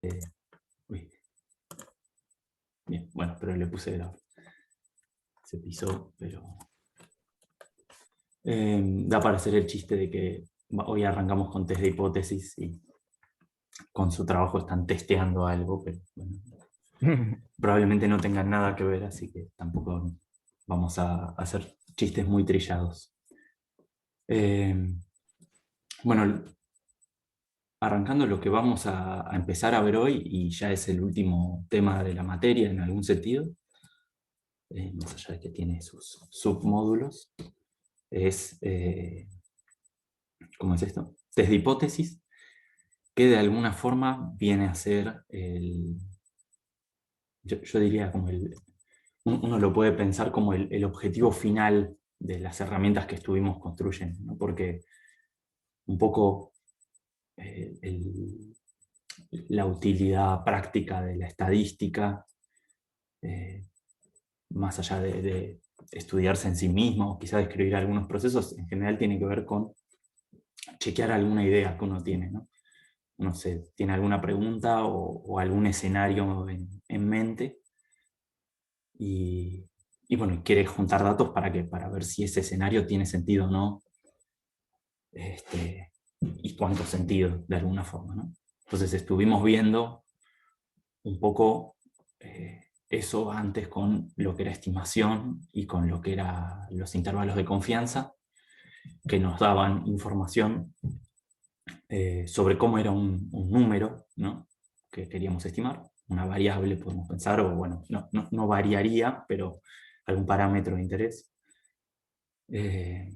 Uy, bien, bueno, pero le puse se pisó, pero da para hacer el chiste de que hoy arrancamos con test de hipótesis y con su trabajo están testeando algo, pero bueno, probablemente no tengan nada que ver, así que tampoco vamos a hacer chistes muy trillados. Bueno, arrancando lo que vamos a empezar a ver hoy, y ya es el último tema de la materia en algún sentido, más allá de que tiene sus submódulos, es, ¿cómo es esto? Test de hipótesis, que de alguna forma viene a ser yo diría como uno lo puede pensar como el objetivo final de las herramientas que estuvimos construyendo, ¿no? Porque un poco eh, el- la utilidad práctica de la estadística, eh, más allá de estudiarse en sí misma o quizá describir algunos procesos, en general tiene que ver con chequear alguna idea que uno tiene, ¿no? No sé, tiene alguna pregunta o algún escenario en mente y, y bueno, quiere juntar datos para qué, para ver si ese escenario tiene sentido o no, y cuánto sentido de alguna forma, ¿no? Entonces estuvimos viendo un poco eso antes con lo que era estimación y con lo que eran los intervalos de confianza que nos daban información sobre cómo era un número, ¿no? Que queríamos estimar, una variable podemos pensar, o bueno, no variaría, pero algún parámetro de interés. Eh,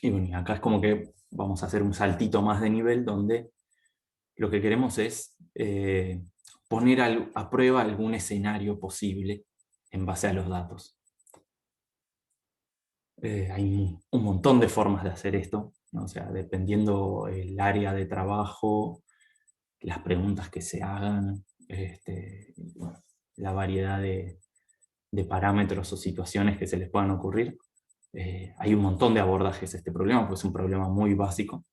y bueno, acá es como que vamos a hacer un saltito más de nivel donde lo que queremos es poner a prueba algún escenario posible en base a los datos. Hay un montón de formas de hacer esto, ¿no? O sea, dependiendo el área de trabajo, las preguntas que se hagan, bueno, la variedad de parámetros o situaciones que se les puedan ocurrir. Hay un montón de abordajes a este problema, porque es un problema muy básico.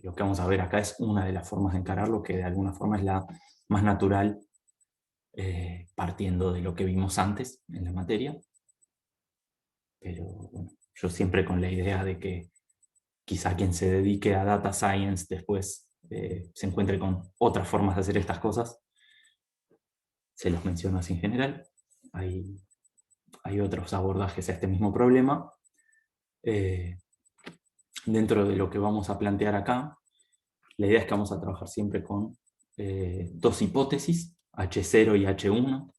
Lo que vamos a ver acá es una de las formas de encararlo, que de alguna forma es la más natural, partiendo de lo que vimos antes en la materia. Pero bueno, yo siempre con la idea de que quizá quien se dedique a data science después se encuentre con otras formas de hacer estas cosas. Se los menciono así en general. Hay otros abordajes a este mismo problema. Eh, Dentro de lo que vamos a plantear acá, la idea es que vamos a trabajar siempre con dos hipótesis, H0 y H1,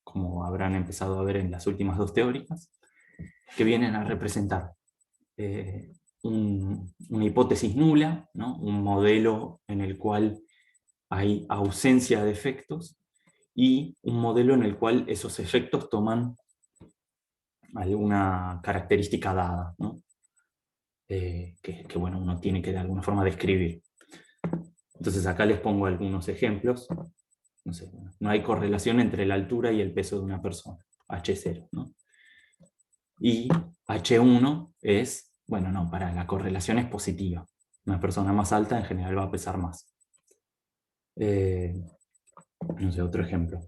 como habrán empezado a ver en las últimas dos teóricas, que vienen a representar eh, una hipótesis nula, ¿no? Un modelo en el cual hay ausencia de efectos, y un modelo en el cual esos efectos toman alguna característica dada, ¿no? Que bueno, uno tiene que de alguna forma describir. Entonces acá les pongo algunos ejemplos. No sé, no hay correlación entre la altura y el peso de una persona, H0, ¿no? Y H1 es, bueno, no, para la correlación es positiva. Una persona más alta en general va a pesar más. No sé, otro ejemplo.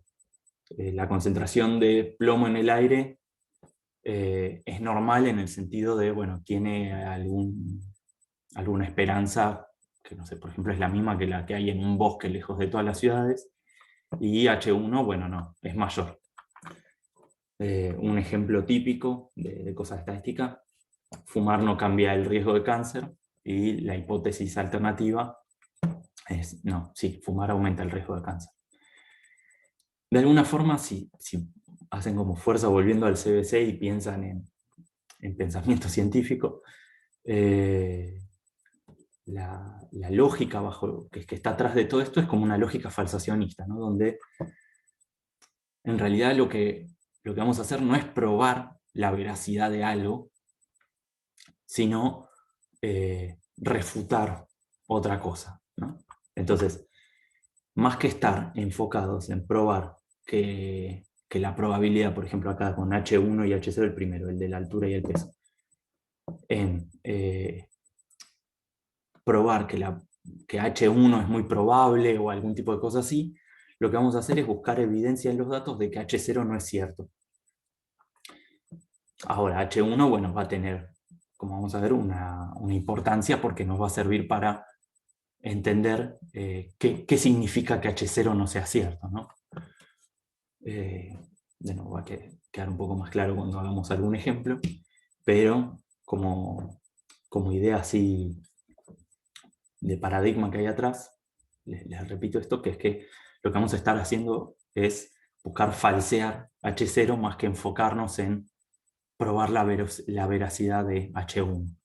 La concentración de plomo en el aire es normal en el sentido de, bueno, tiene alguna esperanza, que no sé, por ejemplo, es la misma que la que hay en un bosque lejos de todas las ciudades, y H1, bueno, no, es mayor. Un ejemplo típico de cosas estadísticas: fumar no cambia el riesgo de cáncer, y la hipótesis alternativa es, no, sí, fumar aumenta el riesgo de cáncer. De alguna forma, si hacen como fuerza volviendo al CBC y piensan en pensamiento científico, eh, la lógica que está atrás de todo esto es como una lógica falsacionista, ¿no? Donde en realidad lo que vamos a hacer no es probar la veracidad de algo, sino refutar otra cosa, ¿no? Entonces, más que estar enfocados en probar que la probabilidad, por ejemplo acá con H1 y H0, el primero, el de la altura y el peso, en probar que la que H1 es muy probable o algún tipo de cosa así, lo que vamos a hacer es buscar evidencia en los datos de que H0 no es cierto. Ahora, H1, bueno, va a tener, como vamos a ver, una importancia porque nos va a servir para entender qué significa que H0 no sea cierto, ¿no? De nuevo, va a quedar un poco más claro cuando hagamos algún ejemplo, pero como idea así de paradigma que hay atrás, les repito esto, que es que lo que vamos a estar haciendo es buscar falsear H0 más que enfocarnos en probar la veracidad de H1.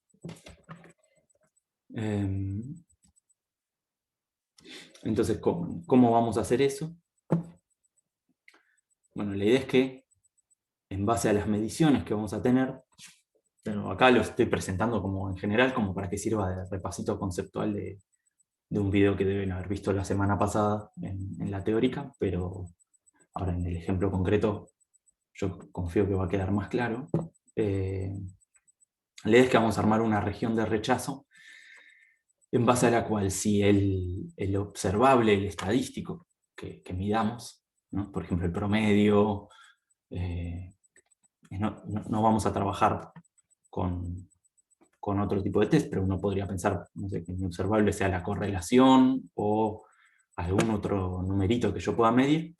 Entonces, ¿cómo vamos a hacer eso? Bueno, la idea es que en base a las mediciones que vamos a tener, bueno, acá lo estoy presentando como en general, como para que sirva de repasito conceptual de un video que deben haber visto la semana pasada en la teórica, pero ahora en el ejemplo concreto yo confío que va a quedar más claro. La idea es que vamos a armar una región de rechazo en base a la cual si el observable, el estadístico que midamos, ¿no? Por ejemplo el promedio, no vamos a trabajar con otro tipo de test, pero uno podría pensar, no sé, que mi observable sea la correlación o algún otro numerito que yo pueda medir.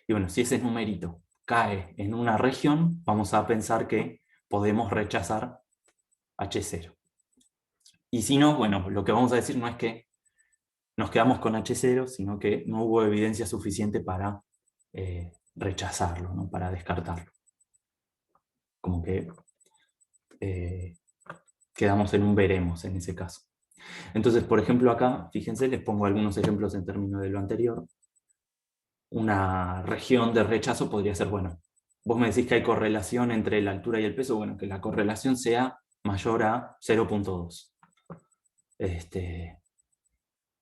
Y bueno, si ese numerito cae en una región, vamos a pensar que podemos rechazar H0. Y si no, bueno, lo que vamos a decir no es que nos quedamos con H0, sino que no hubo evidencia suficiente para rechazarlo, ¿no? Para descartarlo. Como que quedamos en un veremos en ese caso. Entonces, por ejemplo, acá, fíjense, les pongo algunos ejemplos en términos de lo anterior. Una región de rechazo podría ser, bueno, vos me decís que hay correlación entre la altura y el peso, bueno, que la correlación sea mayor a 0.2.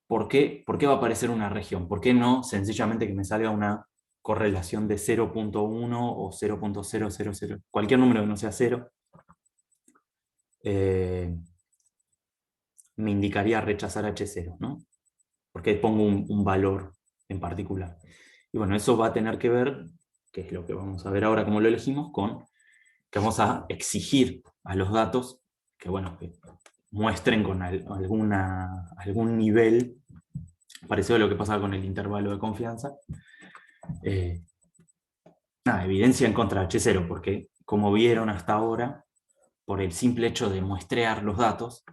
¿Por qué va a aparecer una región? ¿Por qué no sencillamente que me salga una correlación de 0.1 o 0.000? Cualquier número que no sea 0 me indicaría rechazar H0, ¿no? Porque pongo un valor en particular. Y bueno, eso va a tener que ver, que es lo que vamos a ver ahora como lo elegimos, con que vamos a exigir a los datos que, bueno, que muestren con algún nivel, parecido a lo que pasa con el intervalo de confianza, evidencia en contra de H0, porque como vieron hasta ahora, por el simple hecho de muestrear los datos,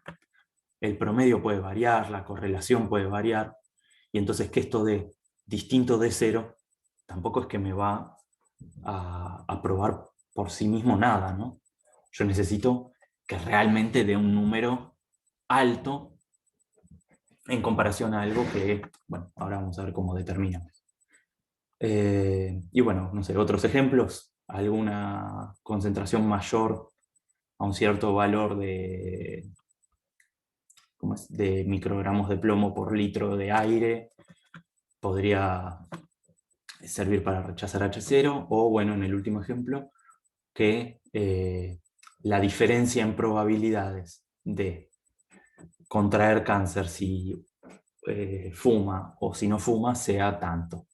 el promedio puede variar, la correlación puede variar, y entonces que esto de distinto de 0 tampoco es que me va a probar por sí mismo nada, ¿no? Yo necesito que realmente dé un número alto en comparación a algo que, bueno, ahora vamos a ver cómo determinamos. Y bueno, no sé, otros ejemplos, alguna concentración mayor a un cierto valor de microgramos de plomo por litro de aire podría servir para rechazar H0, o bueno, en el último ejemplo, que la diferencia en probabilidades de contraer cáncer si fuma o si no fuma sea tanto.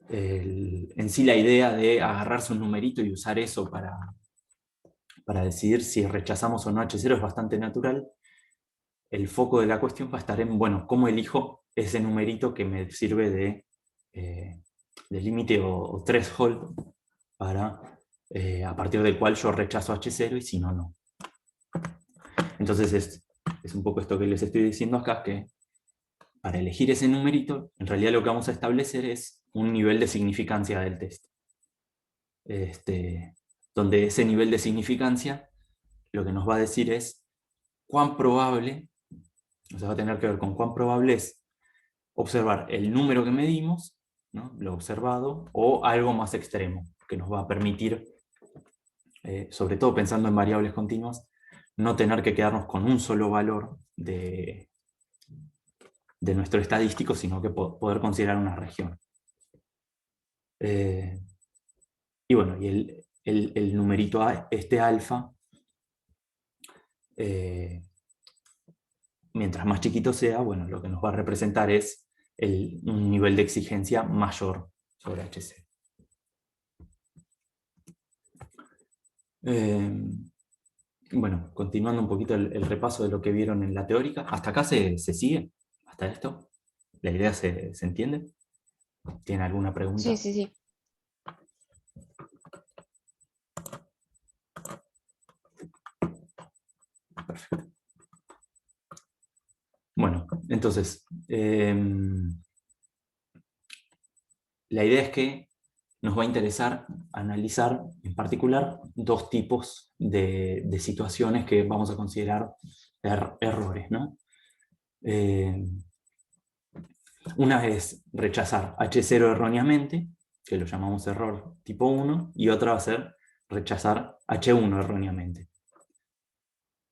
En sí la idea de agarrarse un numerito y usar eso para decidir si rechazamos o no H0 es bastante natural. El foco de la cuestión va a estar en, bueno, cómo elijo ese numerito que me sirve de límite o threshold para, a partir del cual yo rechazo H0 y si no, no. Entonces es un poco esto que les estoy diciendo acá, que para elegir ese numerito, en realidad lo que vamos a establecer es un nivel de significancia del test. Donde ese nivel de significancia lo que nos va a decir es cuán probable, o sea, va a tener que ver con cuán probable es observar el número que medimos, ¿no? Lo observado, o algo más extremo, que nos va a permitir, sobre todo pensando en variables continuas, no tener que quedarnos con un solo valor de nuestro estadístico, sino que poder considerar una región. Y bueno, y el numerito este alfa mientras más chiquito sea, bueno, lo que nos va a representar es un nivel de exigencia mayor sobre H0. Bueno, continuando un poquito el repaso de lo que vieron en la teórica. ¿Hasta acá se sigue? ¿Hasta esto? ¿La idea se entiende? ¿Tiene alguna Sí, pregunta? sí, sí. Perfecto. Bueno, entonces, la idea es que nos va a interesar analizar en particular dos tipos de situaciones que vamos a considerar errores, ¿no? Una es rechazar H0 erróneamente, que lo llamamos error tipo 1, y otra va a ser rechazar H1 erróneamente,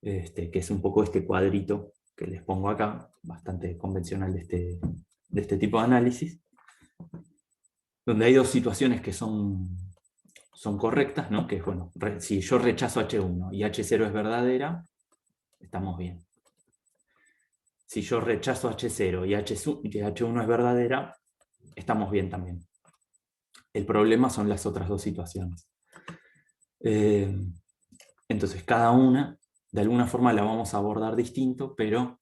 que es un poco este cuadrito que les pongo acá, bastante convencional de este tipo de análisis, donde hay dos situaciones que son correctas, ¿no? Que es, bueno, si yo rechazo H1 y H0 es verdadera, estamos bien. Si yo rechazo H0 y H1 es verdadera, estamos bien también. El problema son las otras dos situaciones. Entonces, cada una, de alguna forma, la vamos a abordar distinto, pero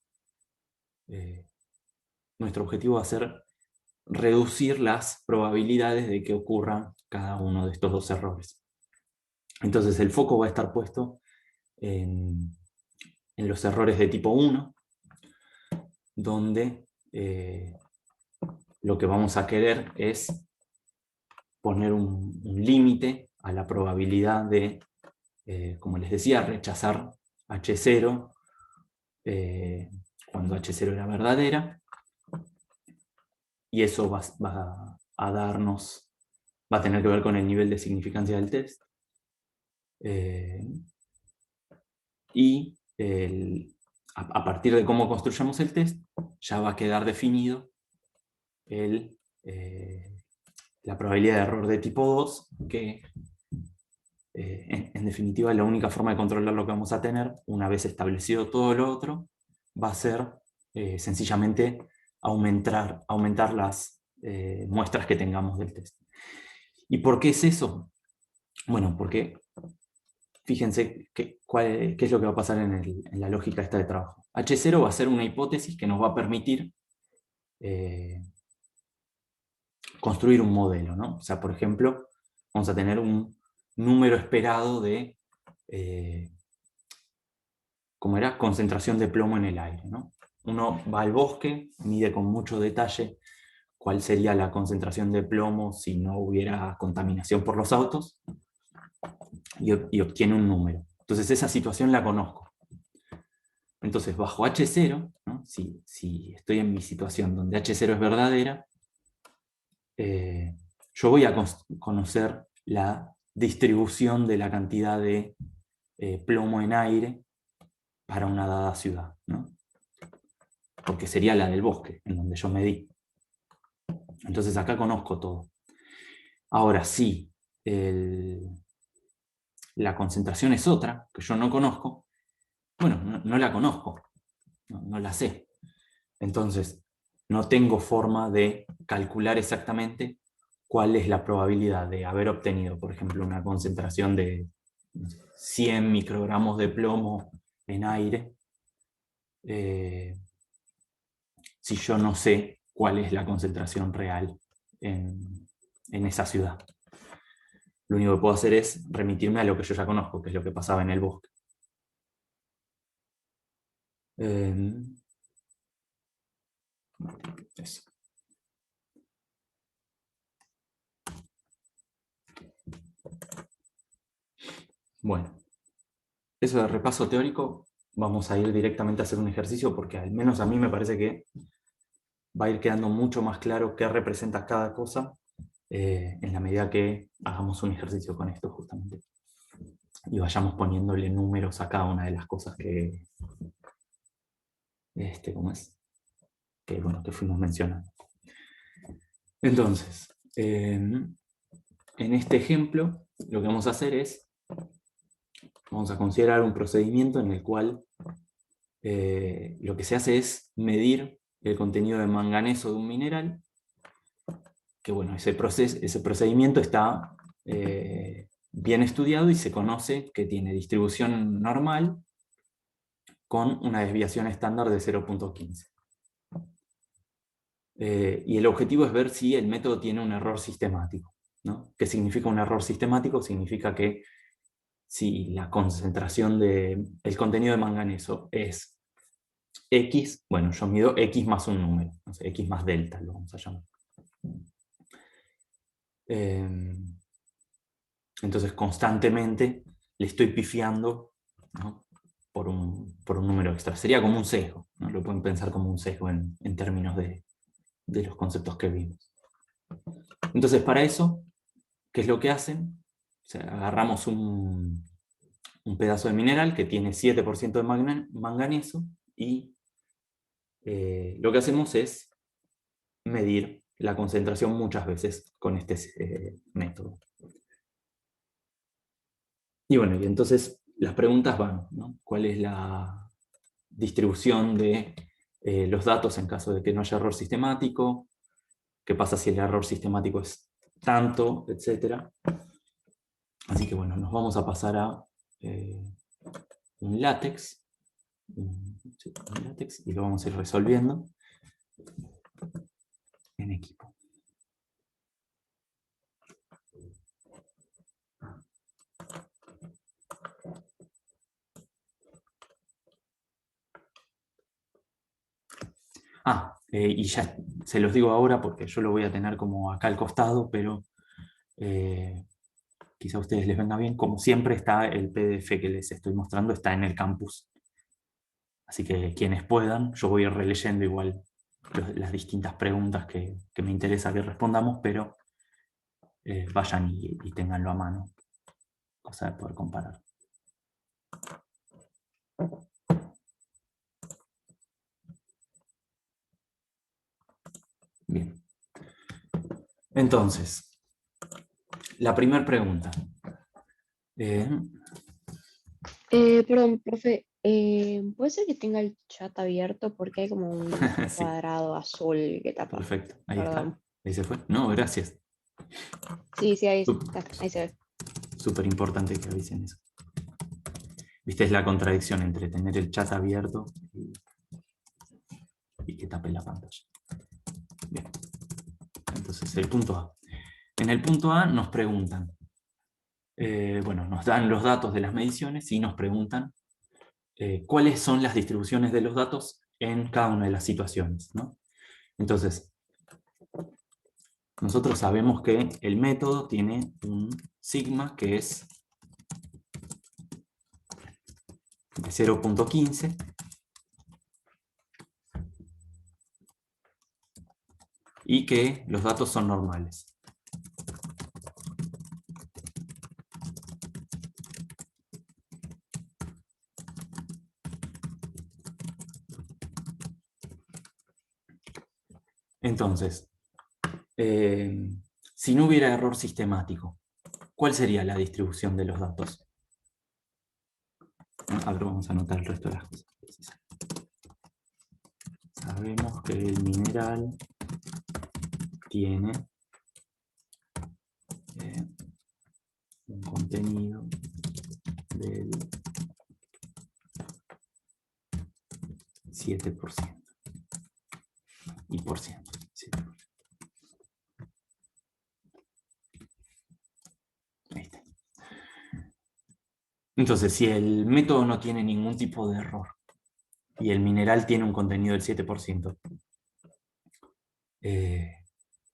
nuestro objetivo va a ser reducir las probabilidades de que ocurran cada uno de estos dos errores. Entonces, el foco va a estar puesto en los errores de tipo 1, donde lo que vamos a querer es poner un límite a la probabilidad de, como les decía, rechazar H0 cuando H0 era verdadera, y eso va a darnos, va a tener que ver con el nivel de significancia del test. Y a partir de cómo construyamos el test, ya va a quedar definido la probabilidad de error de tipo 2, que en definitiva la única forma de controlar lo que vamos a tener, una vez establecido todo lo otro, va a ser sencillamente aumentar las muestras que tengamos del test. ¿Y por qué es eso? Bueno, porque fíjense qué es lo que va a pasar en la lógica esta de trabajo. H0 va a ser una hipótesis que nos va a permitir construir un modelo, ¿no? O sea, por ejemplo, vamos a tener un número esperado de, ¿cómo era? Concentración de plomo en el aire, ¿no? Uno va al bosque, mide con mucho detalle cuál sería la concentración de plomo si no hubiera contaminación por los autos, y obtiene un número. Entonces esa situación la conozco. Entonces bajo H0, ¿no? Si estoy en mi situación donde H0 es verdadera, yo voy a conocer la distribución de la cantidad de plomo en aire para una dada ciudad, ¿no? Porque sería la del bosque, en donde yo medí. Entonces acá conozco todo. Ahora, si la concentración es otra, que yo no conozco, bueno, no la conozco, no la sé. Entonces, no tengo forma de calcular exactamente cuál es la probabilidad de haber obtenido, por ejemplo, una concentración de 100 microgramos de plomo en aire, si yo no sé cuál es la concentración real en esa ciudad. Lo único que puedo hacer es remitirme a lo que yo ya conozco, que es lo que pasaba en el bosque. Eso. Bueno, eso de repaso teórico, vamos a ir directamente a hacer un ejercicio porque al menos a mí me parece que va a ir quedando mucho más claro qué representa cada cosa en la medida que hagamos un ejercicio con esto justamente. Y vayamos poniéndole números a cada una de las cosas ¿cómo es? Bueno, que fuimos mencionando. Entonces, en este ejemplo, lo que vamos a hacer es, vamos a considerar un procedimiento en el cual lo que se hace es medir el contenido de manganeso de un mineral, que bueno, ese procedimiento está bien estudiado y se conoce que tiene distribución normal con una desviación estándar de 0.15. Y el objetivo es ver si el método tiene un error sistemático, ¿no? ¿Qué significa un error sistemático? Significa que si la concentración del contenido de manganeso es X, bueno, yo mido X más un número, no sé, X más delta, lo vamos a llamar. Entonces constantemente le estoy pifiando, ¿no? por un número extra. Sería como un sesgo, ¿no? Lo pueden pensar como un sesgo en términos de los conceptos que vimos. Entonces para eso, ¿qué es lo que hacen? O sea, agarramos un pedazo de mineral que tiene 7% de manganeso y lo que hacemos es medir la concentración muchas veces con este método. Y bueno, y entonces las preguntas van, ¿no? ¿Cuál es la distribución de los datos en caso de que no haya error sistemático? ¿Qué pasa si el error sistemático es tanto? Etcétera. Así que bueno, nos vamos a pasar a un LaTeX. Un LaTeX y lo vamos a ir resolviendo en equipo. Y ya se los digo ahora porque yo lo voy a tener como acá al costado, pero quizá a ustedes les venga bien. Como siempre está el PDF que les estoy mostrando, está en el campus. Así que quienes puedan, yo voy a ir releyendo igual las distintas preguntas que me interesa que respondamos, pero vayan y ténganlo a mano, cosa de poder comparar. Bien. Entonces, la primera pregunta. Perdón, profe, ¿puede ser que tenga el chat abierto? Porque hay como un Sí, cuadrado azul que tapa. perfecto. Ahí está. Perdón. Ahí se fue. No, gracias. Sí, sí, ahí está, ahí se ve. Súper importante que avisen eso. Viste, es la contradicción entre tener el chat abierto y que tape la pantalla. Bien. Entonces, el punto A. En el punto A nos preguntan, bueno, nos dan los datos de las mediciones y nos preguntan cuáles son las distribuciones de los datos en cada una de las situaciones, ¿no? Entonces, nosotros sabemos que el método tiene un sigma que es de 0.15 y que los datos son normales. Entonces, si no hubiera error sistemático, ¿cuál sería la distribución de los datos? A ver, vamos a anotar el resto de las cosas. Sabemos que el mineral tiene un contenido del 7%. Y por ciento. 7%. Ahí está. Entonces, si el método no tiene ningún tipo de error y el mineral tiene un contenido del 7%,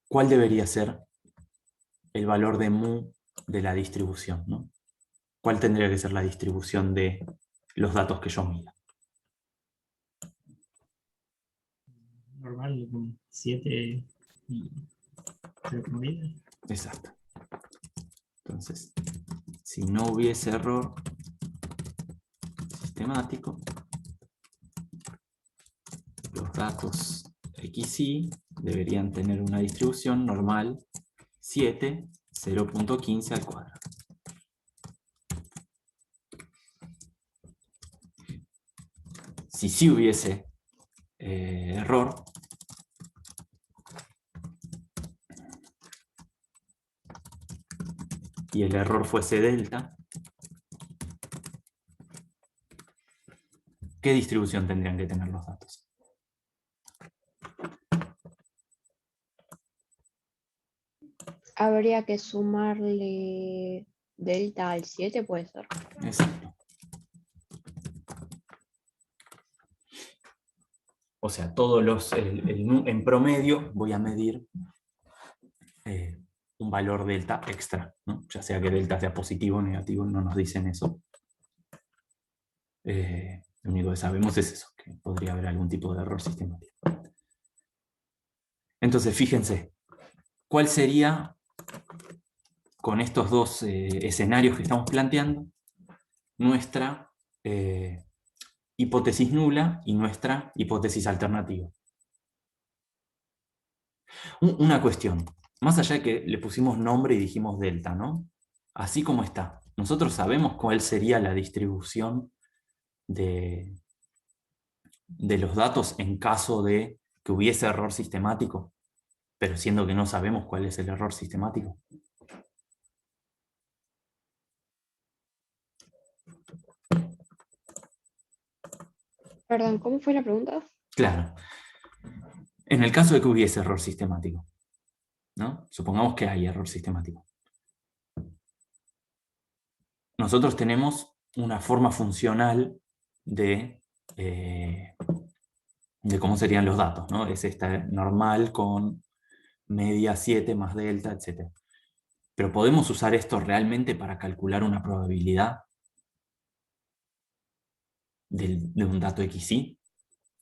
¿cuál debería ser el valor de mu de la distribución, ¿no? ¿Cuál tendría que ser la distribución de los datos que yo mida? Normal, con 7 y 0,10. Exacto. Entonces, si no hubiese error sistemático, los datos XY deberían tener una distribución normal 7, 0.15 al cuadrado. si sí hubiese error, y el error fuese delta, ¿qué distribución tendrían que tener los datos? Habría que sumarle delta al 7, puede ser. Exacto. O sea, en promedio voy a medir un valor delta extra, ¿no? Ya sea que delta sea positivo o negativo, no nos dicen eso. Lo único que sabemos es eso, que podría haber algún tipo de error sistemático. Entonces, fíjense, ¿cuál sería, con estos dos escenarios que estamos planteando, nuestra hipótesis nula y nuestra hipótesis alternativa? Una cuestión, más allá de que le pusimos nombre y dijimos delta, ¿no? Así como está, nosotros sabemos cuál sería la distribución de los datos en caso de que hubiese error sistemático, pero siendo que no sabemos cuál es el error sistemático. Perdón, ¿cómo fue la pregunta? Claro. En el caso de que hubiese error sistemático, ¿no? Supongamos que hay error sistemático. Nosotros tenemos una forma funcional de cómo serían los datos, ¿no? Es esta normal con media 7 más delta, etc. Pero ¿podemos usar esto realmente para calcular una probabilidad de un dato XY?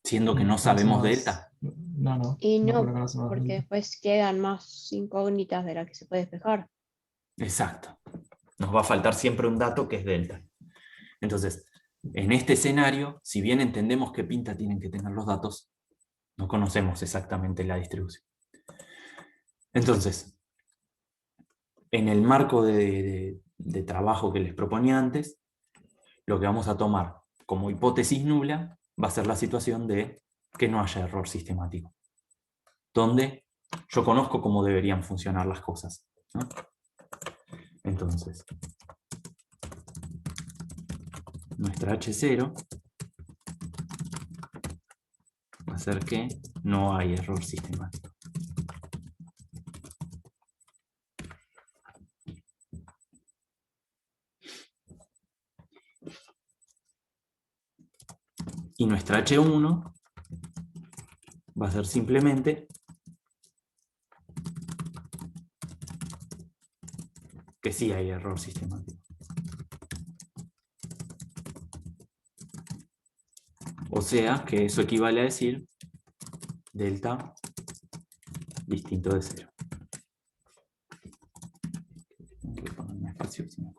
Siendo que no sabemos delta. No, Y no no, conocemos porque delta. después quedan más incógnitas de las que se puede despejar. Exacto. Nos va a faltar siempre un dato que es delta. Entonces, en este escenario, si bien entendemos qué pinta tienen que tener los datos, no conocemos exactamente la distribución. Entonces, en el marco de trabajo que les proponía antes, lo que vamos a tomar como hipótesis nula va a ser la situación de que no haya error sistemático, donde yo conozco cómo deberían funcionar las cosas, ¿no? Entonces, nuestra H0 va a ser que no hay error sistemático. Y nuestra H1 va a ser simplemente que sí hay error sistemático. O sea que eso equivale a decir delta distinto de 0. Tengo que poner un espacio, si no.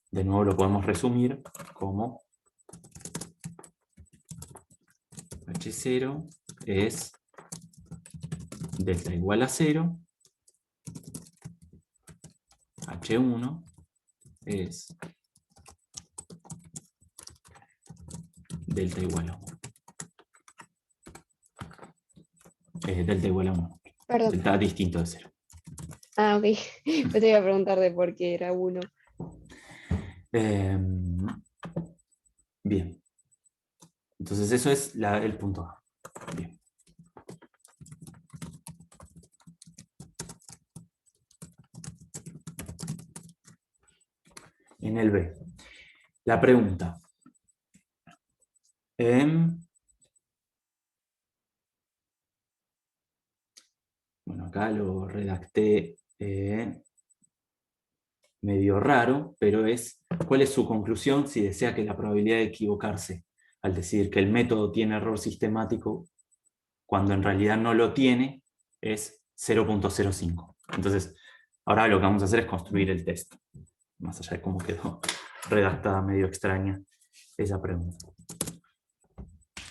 De nuevo lo podemos resumir como H0 es delta igual a 0, H1 es delta igual a 1. Delta igual a 1. Perdón. Delta distinto de 0. Ah, ok. Yo te iba a preguntar de por qué era 1. Bien. Entonces eso es el punto A. Bien. En el B. La pregunta. Bueno, acá lo redacté medio raro, pero ¿cuál es su conclusión si desea que la probabilidad de equivocarse al decir que el método tiene error sistemático cuando en realidad no lo tiene es 0.05? Entonces, ahora lo que vamos a hacer es construir el test, más allá de cómo quedó redactada medio extraña esa pregunta.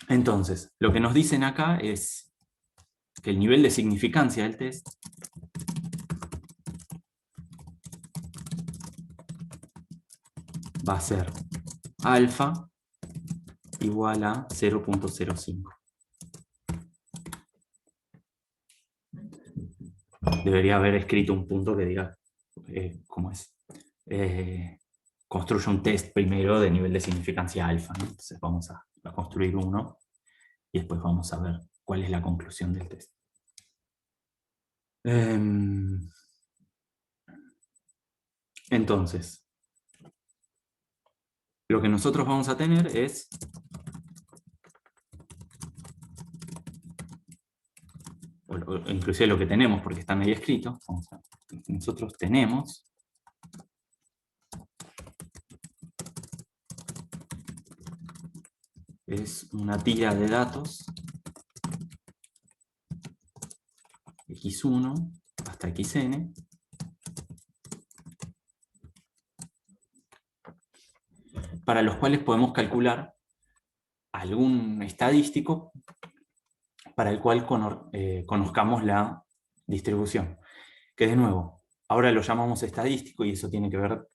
Entonces, lo que nos dicen acá es que el nivel de significancia del test va a ser alfa igual a 0.05. Debería haber escrito un punto que diga cómo es. Construye un test primero de nivel de significancia alfa, ¿no? Entonces vamos a construir uno y después vamos a ver cuál es la conclusión del test. Entonces, lo que nosotros vamos a tener es o inclusive lo que tenemos, porque están ahí escritos, nosotros tenemos es una tira de datos x1 hasta xn, para los cuales podemos calcular algún estadístico para el cual conozcamos la distribución. Que de nuevo, ahora lo llamamos estadístico y eso tiene que ver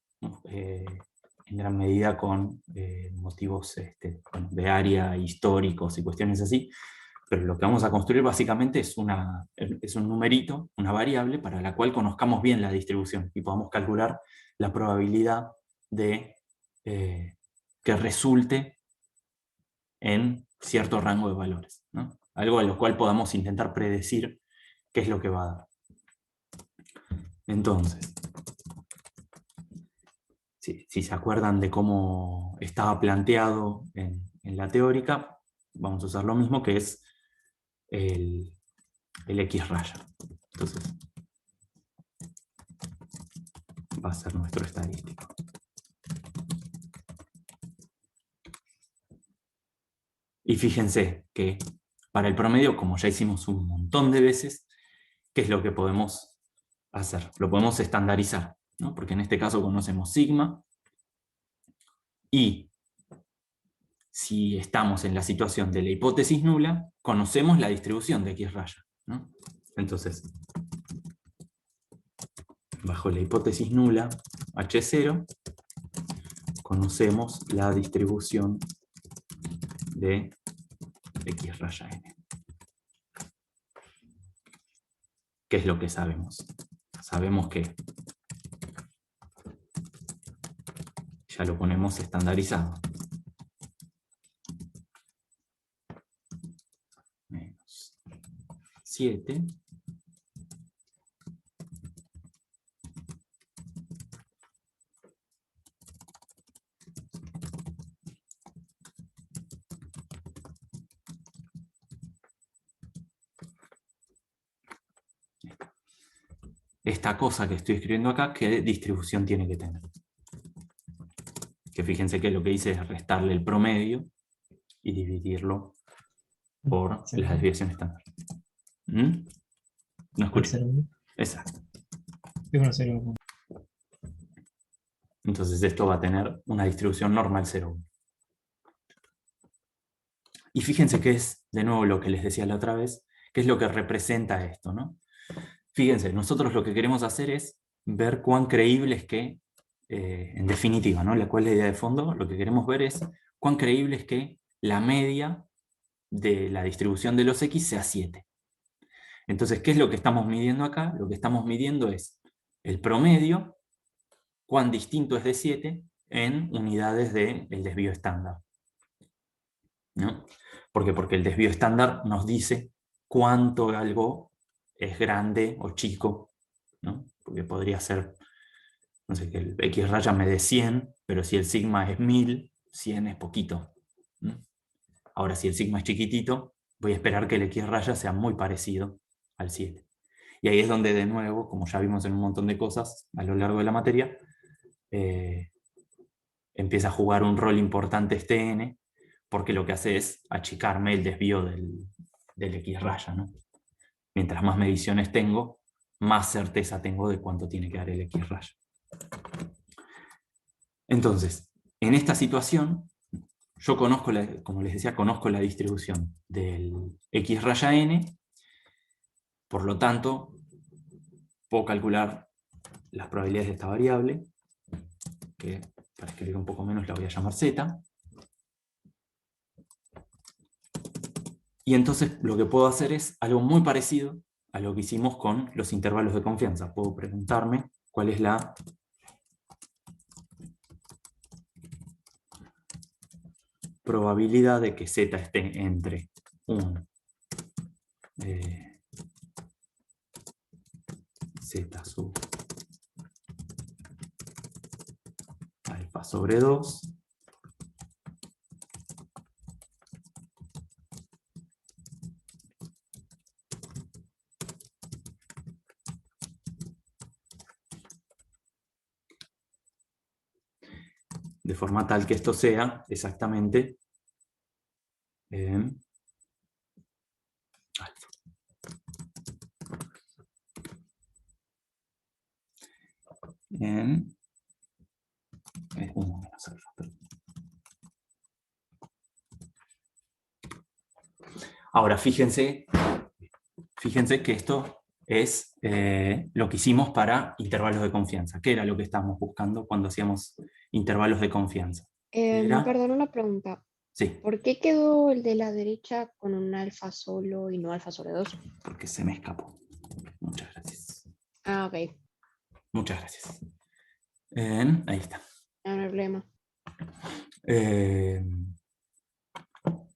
en gran medida con motivos de área, históricos y cuestiones así, pero lo que vamos a construir básicamente es un numerito, una variable para la cual conozcamos bien la distribución y podamos calcular la probabilidad de que resulte en cierto rango de valores, ¿no? Algo a lo cual podamos intentar predecir qué es lo que va a dar. Entonces, si se acuerdan de cómo estaba planteado en la teórica, vamos a usar lo mismo, que es el X raya. Entonces, va a ser nuestro estadístico. Y fíjense que para el promedio, como ya hicimos un montón de veces, ¿qué es lo que podemos hacer? Lo podemos estandarizar, ¿no? Porque en este caso conocemos sigma, y si estamos en la situación de la hipótesis nula, conocemos la distribución de X raya, ¿no? Entonces, bajo la hipótesis nula H0, conocemos la distribución de X raya n. ¿Qué es lo que sabemos? Sabemos que ya lo ponemos estandarizado. Menos 7 esta cosa que estoy escribiendo acá, ¿qué distribución tiene que tener? Que fíjense que lo que hice es restarle el promedio y dividirlo por la desviación estándar. ¿No escuché? Exacto. Entonces esto va a tener una distribución normal 0,1. Y fíjense que es, de nuevo, lo que les decía la otra vez, qué es lo que representa esto, ¿no? Fíjense, nosotros lo que queremos hacer es ver cuán creíble es que, en definitiva, ¿no? ¿Cuál es la idea de fondo? Lo que queremos ver es cuán creíble es que la media de la distribución de los X sea 7. Entonces, ¿qué es lo que estamos midiendo acá? Lo que estamos midiendo es el promedio, cuán distinto es de 7 en unidades del desvío estándar, ¿no? ¿Por qué? Porque el desvío estándar nos dice cuánto algo es grande o chico, ¿no? Porque podría ser, no sé, que el X raya me dé 100, pero si el sigma es 1000, 100 es poquito, ¿no? Ahora, si el sigma es chiquitito, voy a esperar que el X raya sea muy parecido al 7. Y ahí es donde, de nuevo, como ya vimos en un montón de cosas a lo largo de la materia, empieza a jugar un rol importante este n, porque lo que hace es achicarme el desvío del X raya, ¿no? Mientras más mediciones tengo, más certeza tengo de cuánto tiene que dar el X raya. Entonces, en esta situación, yo conozco, como les decía, conozco la distribución del X raya n, por lo tanto, puedo calcular las probabilidades de esta variable, que para escribir un poco menos la voy a llamar Z. Y entonces lo que puedo hacer es algo muy parecido a lo que hicimos con los intervalos de confianza. Puedo preguntarme cuál es la probabilidad de que Z esté entre un Z sub alfa sobre 2 de forma tal que esto sea exactamente alfa. Es 1 menos alfa, perdón. Ahora fíjense que esto es lo que hicimos para intervalos de confianza. ¿Qué era lo que estábamos buscando cuando hacíamos intervalos de confianza? Era, Perdón, una pregunta. sí, ¿Por qué quedó el de la derecha con un alfa solo y no alfa sobre 2? porque se me escapó. Muchas gracias. Ah, ok. Muchas gracias. Ahí está. No hay problema.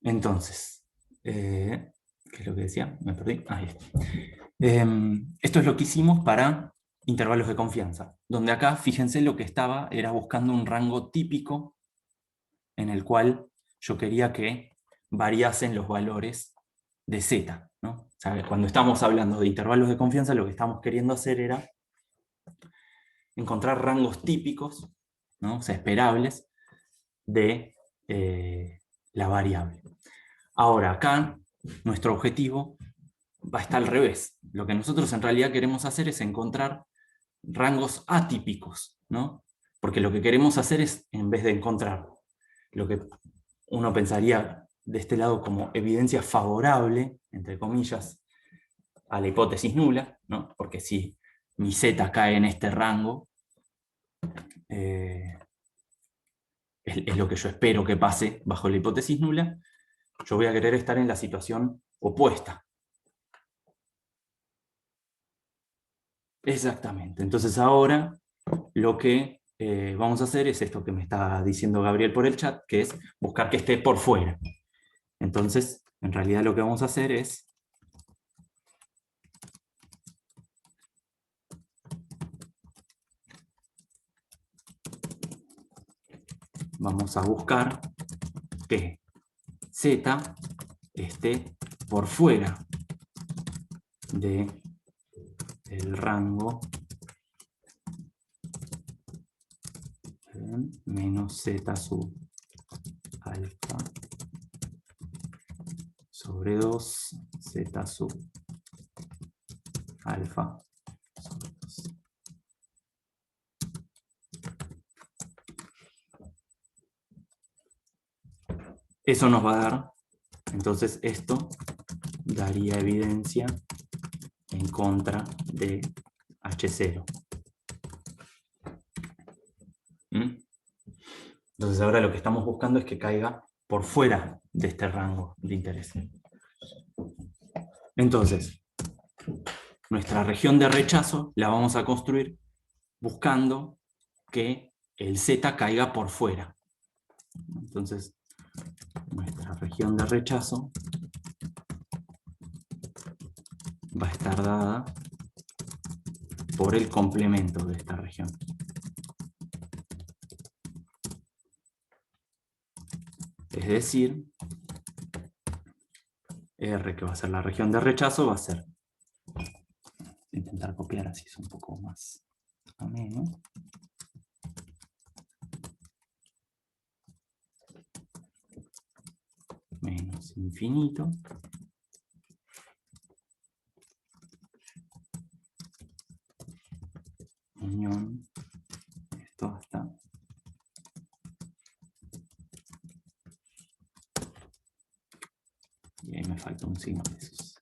Entonces, ¿qué es lo que decía? Me perdí. Ahí está. Esto es lo que hicimos para intervalos de confianza, donde acá, fíjense, lo que estaba era buscando un rango típico en el cual yo quería que variasen los valores de Z, ¿no? O sea, cuando estamos hablando de intervalos de confianza, lo que estamos queriendo hacer era encontrar rangos típicos, ¿no? O sea, esperables, de la variable. Ahora, acá, nuestro objetivo va a estar al revés. Lo que nosotros en realidad queremos hacer es encontrar rangos atípicos, ¿no? Porque lo que queremos hacer es, en vez de encontrar lo que uno pensaría de este lado como evidencia favorable, entre comillas, a la hipótesis nula, ¿no? Porque si mi Z cae en este rango, es lo que yo espero que pase bajo la hipótesis nula, yo voy a querer estar en la situación opuesta. Exactamente. Entonces ahora lo que vamos a hacer es esto que me está diciendo Gabriel por el chat, que es buscar que esté por fuera. Entonces, en realidad lo que vamos a hacer es vamos a buscar que Z esté por fuera del rango menos Z sub alfa sobre 2 Z sub alfa sobre 2. Eso nos va a dar, entonces esto daría evidencia en contra de H0. Entonces ahora lo que estamos buscando es que caiga por fuera de este rango de interés. Entonces, nuestra región de rechazo la vamos a construir buscando que el Z caiga por fuera. Entonces, nuestra región de rechazo va a estar dada por el complemento de esta región. Es decir, R, que va a ser la región de rechazo, va a ser, intentar copiar así es un poco más ameno, menos infinito, unión, esto hasta y ahí me falta un signo de esos.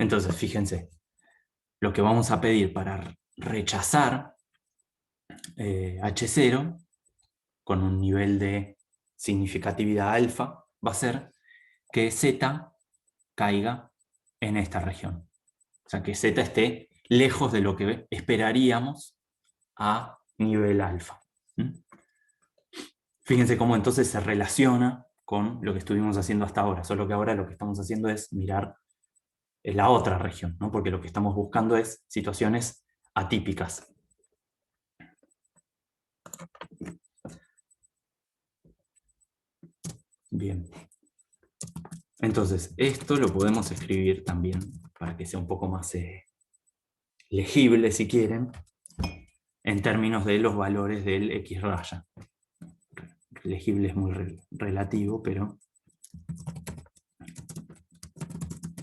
Entonces, fíjense, lo que vamos a pedir para rechazar H0 con un nivel de significatividad alfa va a ser que Z caiga en esta región. O sea, que Z esté lejos de lo que esperaríamos a nivel alfa. ¿Mm? Fíjense cómo entonces se relaciona con lo que estuvimos haciendo hasta ahora, solo que ahora lo que estamos haciendo es mirar la otra región, ¿no? Porque lo que estamos buscando es situaciones atípicas. Bien. Entonces, esto lo podemos escribir también para que sea un poco más legible, si quieren, en términos de los valores del X raya. Legible es muy relativo, pero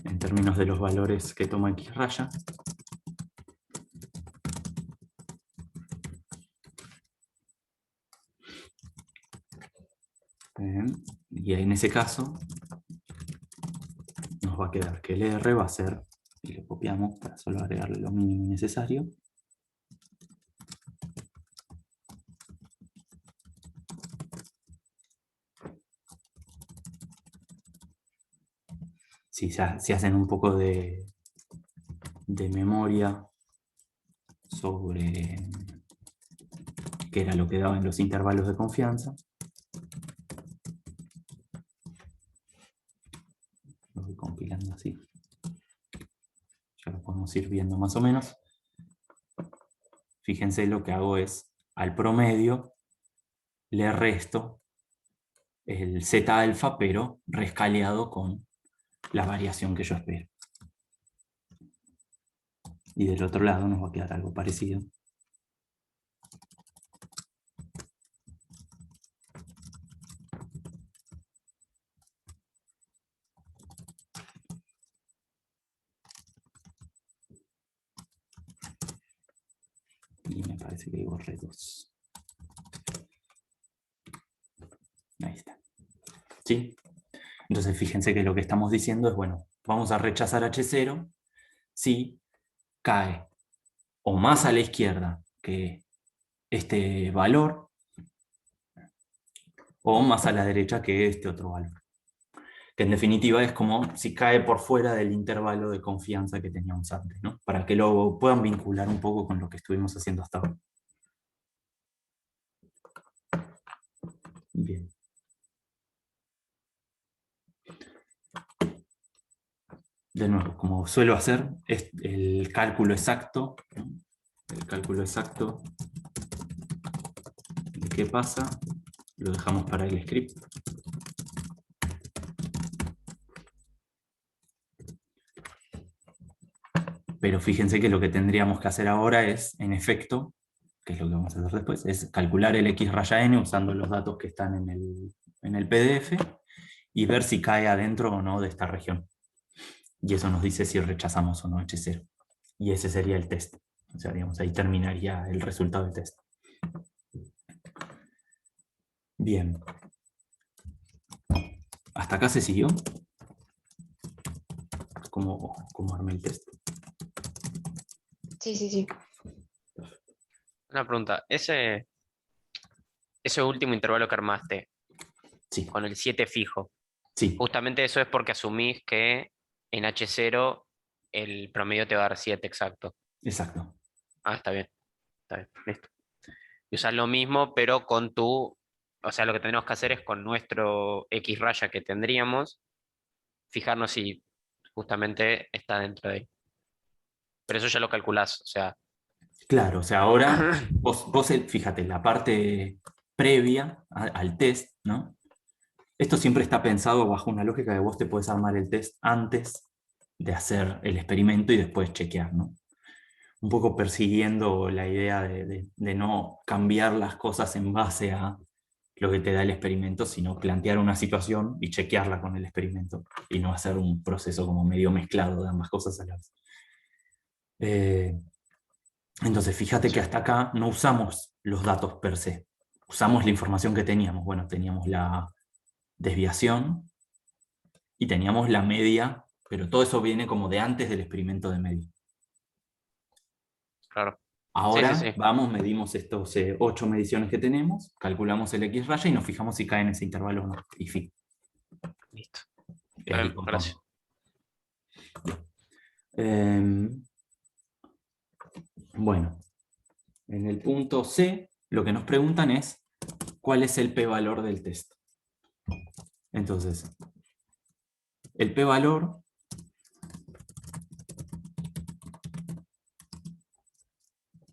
en términos de los valores que toma X raya, y en ese caso nos va a quedar que el R va a ser, y lo copiamos para solo agregarle lo mínimo necesario, si hacen un poco de memoria sobre qué era lo que daban los intervalos de confianza, lo voy compilando así, ya lo podemos ir viendo más o menos. Fíjense, lo que hago es, al promedio le resto el Z alfa, pero rescaleado con la variación que yo espero. Y del otro lado nos va a quedar algo parecido. Y me parece que borré 2. Ahí está. ¿Sí? Entonces fíjense que lo que estamos diciendo es, bueno, vamos a rechazar H0 si cae o más a la izquierda que este valor, o más a la derecha que este otro valor. Que en definitiva es como si cae por fuera del intervalo de confianza que teníamos antes, ¿no? Para que lo puedan vincular un poco con lo que estuvimos haciendo hasta ahora. Bien. De nuevo, como suelo hacer, es el cálculo exacto, ¿no? El cálculo exacto de qué pasa, lo dejamos para el script. Pero fíjense que lo que tendríamos que hacer ahora es, en efecto, que es lo que vamos a hacer después, es calcular el X raya n usando los datos que están en el PDF y ver si cae adentro o no de esta región. Y eso nos dice si rechazamos o no H0. Y ese sería el test. O sea, digamos, ahí terminaría el resultado del test. Bien. ¿Hasta acá se siguió? ¿Cómo armé el test? Sí, sí, sí. Una pregunta, ese último intervalo que armaste, Sí, con el 7 fijo, sí, justamente eso es porque asumís que en H0 el promedio te va a dar 7 exacto. exacto. Ah, está bien, listo. Y usar lo mismo, pero con o sea, lo que tenemos que hacer es con nuestro X raya que tendríamos, fijarnos si justamente está dentro de ahí. Pero eso ya lo calculás, o sea. Claro, o sea, ahora vos fíjate, la parte previa al test, ¿no? Esto siempre está pensado bajo una lógica de vos te puedes armar el test antes de hacer el experimento y después chequear, ¿no? Un poco persiguiendo la idea de no cambiar las cosas en base a lo que te da el experimento, sino plantear una situación y chequearla con el experimento y no hacer un proceso como medio mezclado de ambas cosas a la vez. Entonces, fíjate que hasta acá no usamos los datos per se, usamos la información que teníamos. Bueno, teníamos la desviación y teníamos la media Pero todo eso viene como de antes del experimento de medio. Claro. Ahora Sí. vamos, medimos estos 8 mediciones que tenemos, calculamos el X raya y nos fijamos si cae en ese intervalo o no. Y fin. Listo. Es el Bien, gracias. compound. Bueno, en el punto C, lo que nos preguntan es cuál es el p-valor del test. Entonces, el p-valor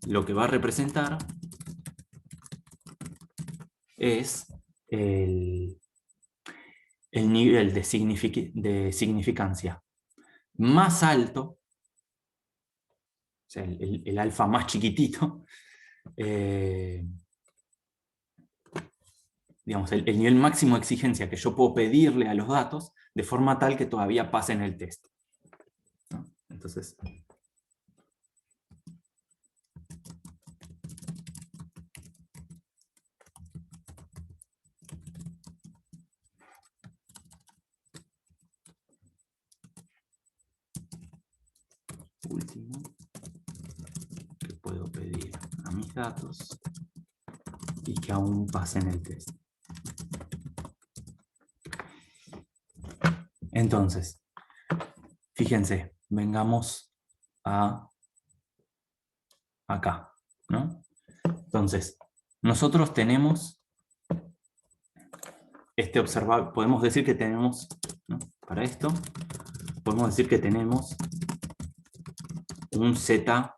lo que va a representar es el nivel de significancia más alto, o sea, el alfa más chiquitito, digamos, el nivel máximo de exigencia que yo puedo pedirle a los datos de forma tal que todavía pasen el test. ¿No? Entonces, último que puedo pedir a mis datos y que aún pasen el test. Entonces, fíjense, vengamos a acá, ¿no? Entonces, nosotros tenemos este observable, podemos decir que tenemos, ¿no? Para esto, podemos decir que tenemos un Z,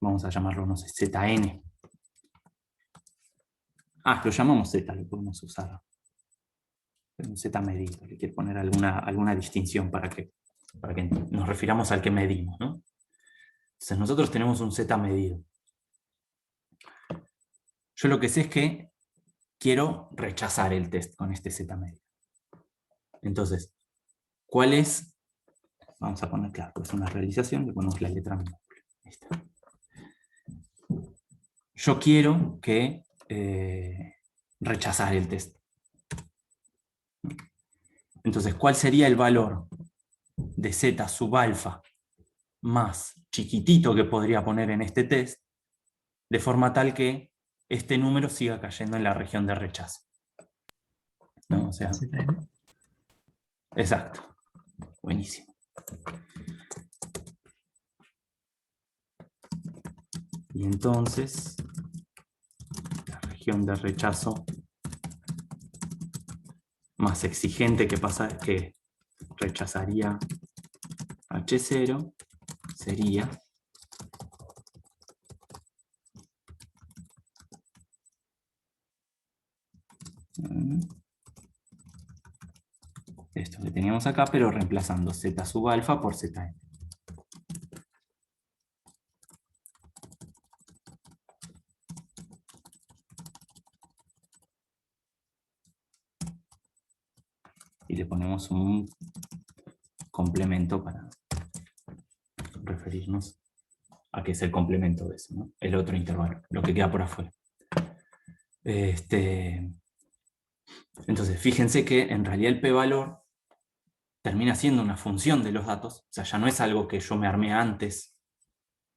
vamos a llamarlo, no sé, ZN. Lo llamamos Z, lo podemos usar. Un Z medido, le quiero poner alguna distinción para que nos refiramos al que medimos, ¿no? Entonces nosotros tenemos un Z medido. Yo lo que sé es que quiero rechazar el test con este Z medido. Entonces, ¿cuál es? Vamos a poner, claro, es una realización, le ponemos la letra minúscula. Ahí está. Yo quiero que rechazar el test. Entonces, ¿cuál sería el valor de Z sub alfa más chiquitito que podría poner en este test, de forma tal que este número siga cayendo en la región de rechazo? ¿No? O sea, ZN. exacto. Buenísimo. Y entonces, la región de rechazo más exigente que rechazaría H0 sería esto que teníamos acá, pero reemplazando Z sub alfa por Zn. Y le ponemos un complemento para referirnos a qué es el complemento de eso, ¿no? El otro intervalo, lo que queda por afuera. Entonces, fíjense que en realidad el p-valor termina siendo una función de los datos, o sea, ya no es algo que yo me armé antes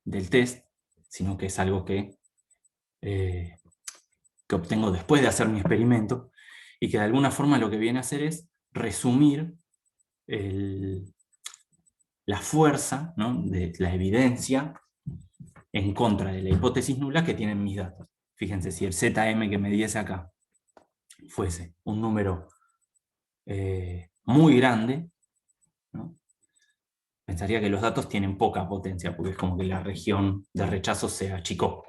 del test, sino que es algo que obtengo después de hacer mi experimento, y que de alguna forma lo que viene a hacer es resumir la fuerza, ¿no?, de la evidencia en contra de la hipótesis nula que tienen mis datos. Fíjense, si el Zm que me diese acá fuese un número muy grande, ¿no?, pensaría que los datos tienen poca potencia, porque es como que la región de rechazo se achicó.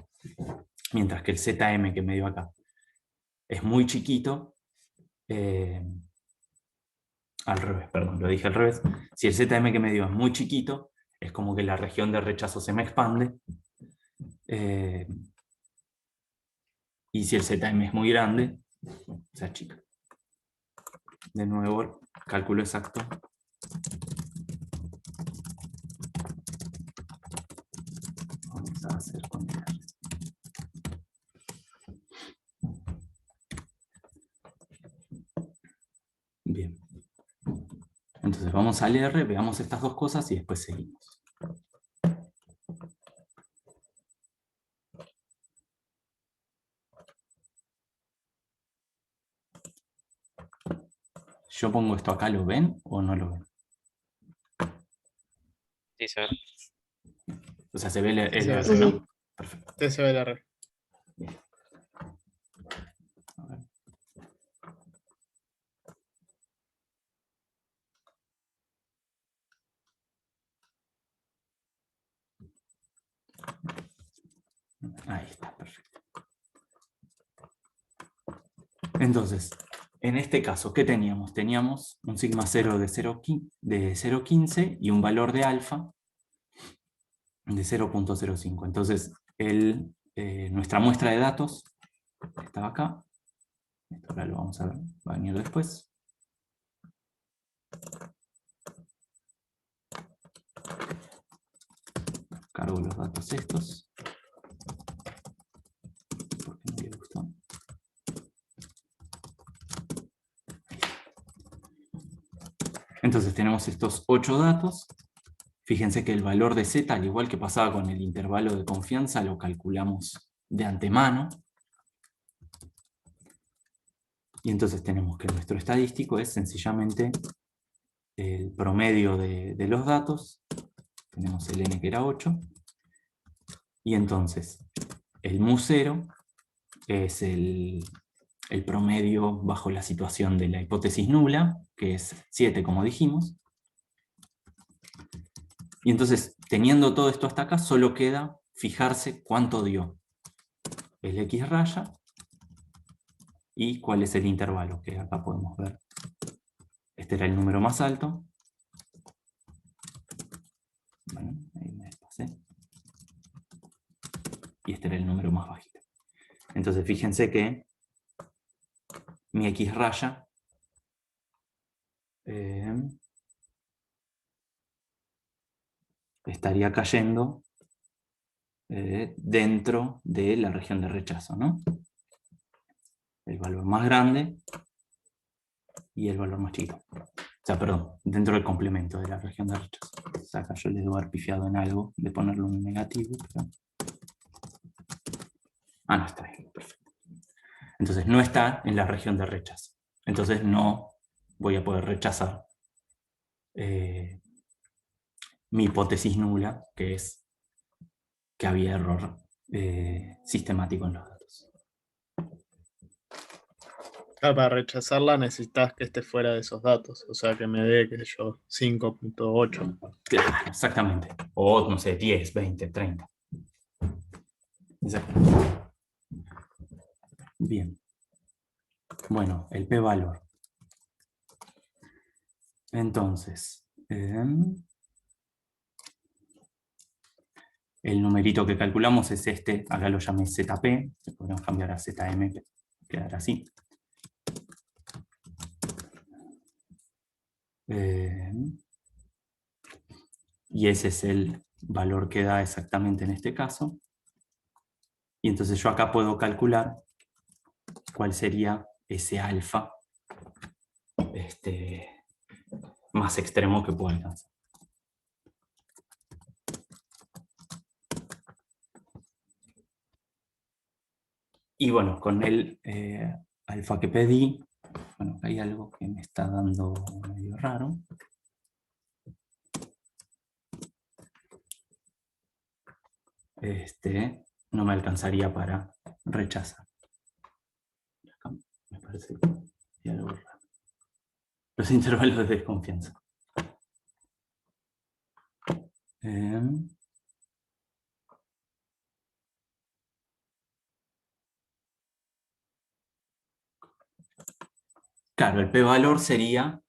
Mientras que el Zm que me dio acá es muy chiquito, al revés, perdón, lo dije al revés. Si el Zm que me dio es muy chiquito, es como que la región de rechazo se me expande. Y si el Zm es muy grande, se achica. De nuevo, cálculo exacto. Vamos a hacer con el R. Bien. Entonces vamos al R, veamos estas dos cosas y después seguimos. Yo pongo esto acá, ¿lo ven o no lo ven? Sí, se ve. O sea, se ve el Sí, R, sí. ¿no? Perfecto. Este se ve el R. Bien. A ver. Ahí está, perfecto. Entonces, en este caso, ¿qué teníamos? Teníamos un sigma 0 de 0,15 y un valor de alfa de 0,05. Entonces, nuestra muestra de datos estaba acá. Esto ahora lo vamos a ver, va a venir después. Cargo los datos estos. Porque no me gustó. Entonces tenemos estos 8 datos. Fíjense que el valor de z, al igual que pasaba con el intervalo de confianza, lo calculamos de antemano. Y entonces tenemos que nuestro estadístico es sencillamente el promedio de los datos. Tenemos el n que era 8. Y entonces el mu0 es el promedio bajo la situación de la hipótesis nula, que es 7 como dijimos. Y entonces, teniendo todo esto hasta acá, solo queda fijarse cuánto dio el X raya y cuál es el intervalo, que acá podemos ver. Este era el número más alto. Bueno, ahí me pasé. Y este era el número más bajito. Entonces, fíjense que mi X raya estaría cayendo dentro de la región de rechazo, ¿no? El valor más grande y el valor más chico. O sea, perdón, dentro del complemento de la región de rechazo. O sea, acá yo les debo haber pifiado en algo de ponerlo en negativo. Pero... Ah, no, está ahí, perfecto. Entonces no está en la región de rechazo. Entonces no voy a poder rechazar mi hipótesis nula, que es que había error sistemático en los datos. Claro, para rechazarla necesitas que esté fuera de esos datos. O sea, que me dé, qué sé yo, 5.8. Claro, exactamente. O, no sé, 10, 20, 30. Exacto. Bien. Bueno, el p-valor. Entonces, el numerito que calculamos es este, acá lo llamé ZP, podemos cambiar a ZM, quedará así. Y ese es el valor que da exactamente en este caso. Y entonces yo acá puedo calcular cuál sería ese alfa más extremo que puedo alcanzar. Y bueno, con el alfa que pedí, bueno, hay algo que me está dando medio raro. No me alcanzaría para rechazar. Acá me parece que hay algo raro. Los intervalos de desconfianza. Claro, el p-valor sería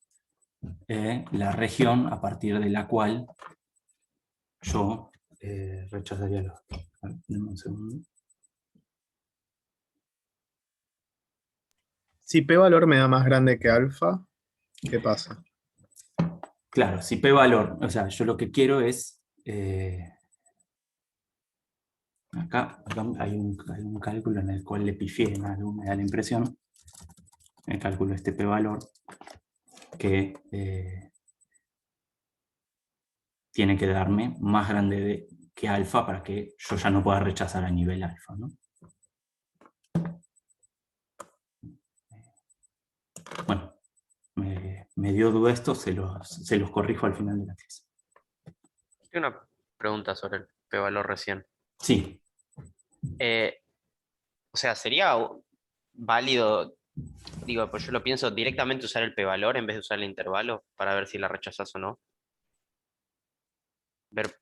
la región a partir de la cual yo rechazaría los datos. Dame un segundo. Si p-valor me da más grande que alfa, ¿qué pasa? Claro, si p-valor, o sea, yo lo que quiero es... acá hay un cálculo en el cual le pifié en algo, me da la impresión. El cálculo este p-valor que tiene que darme más grande que alfa para que yo ya no pueda rechazar a nivel alfa, ¿no? Bueno, me dio duda esto, se los corrijo al final de la clase. Tengo una pregunta sobre el p-valor recién. Sí, O sea, ¿sería válido, digo, pues yo lo pienso, directamente usar el p-valor en vez de usar el intervalo para ver si la rechazas o no? Ver,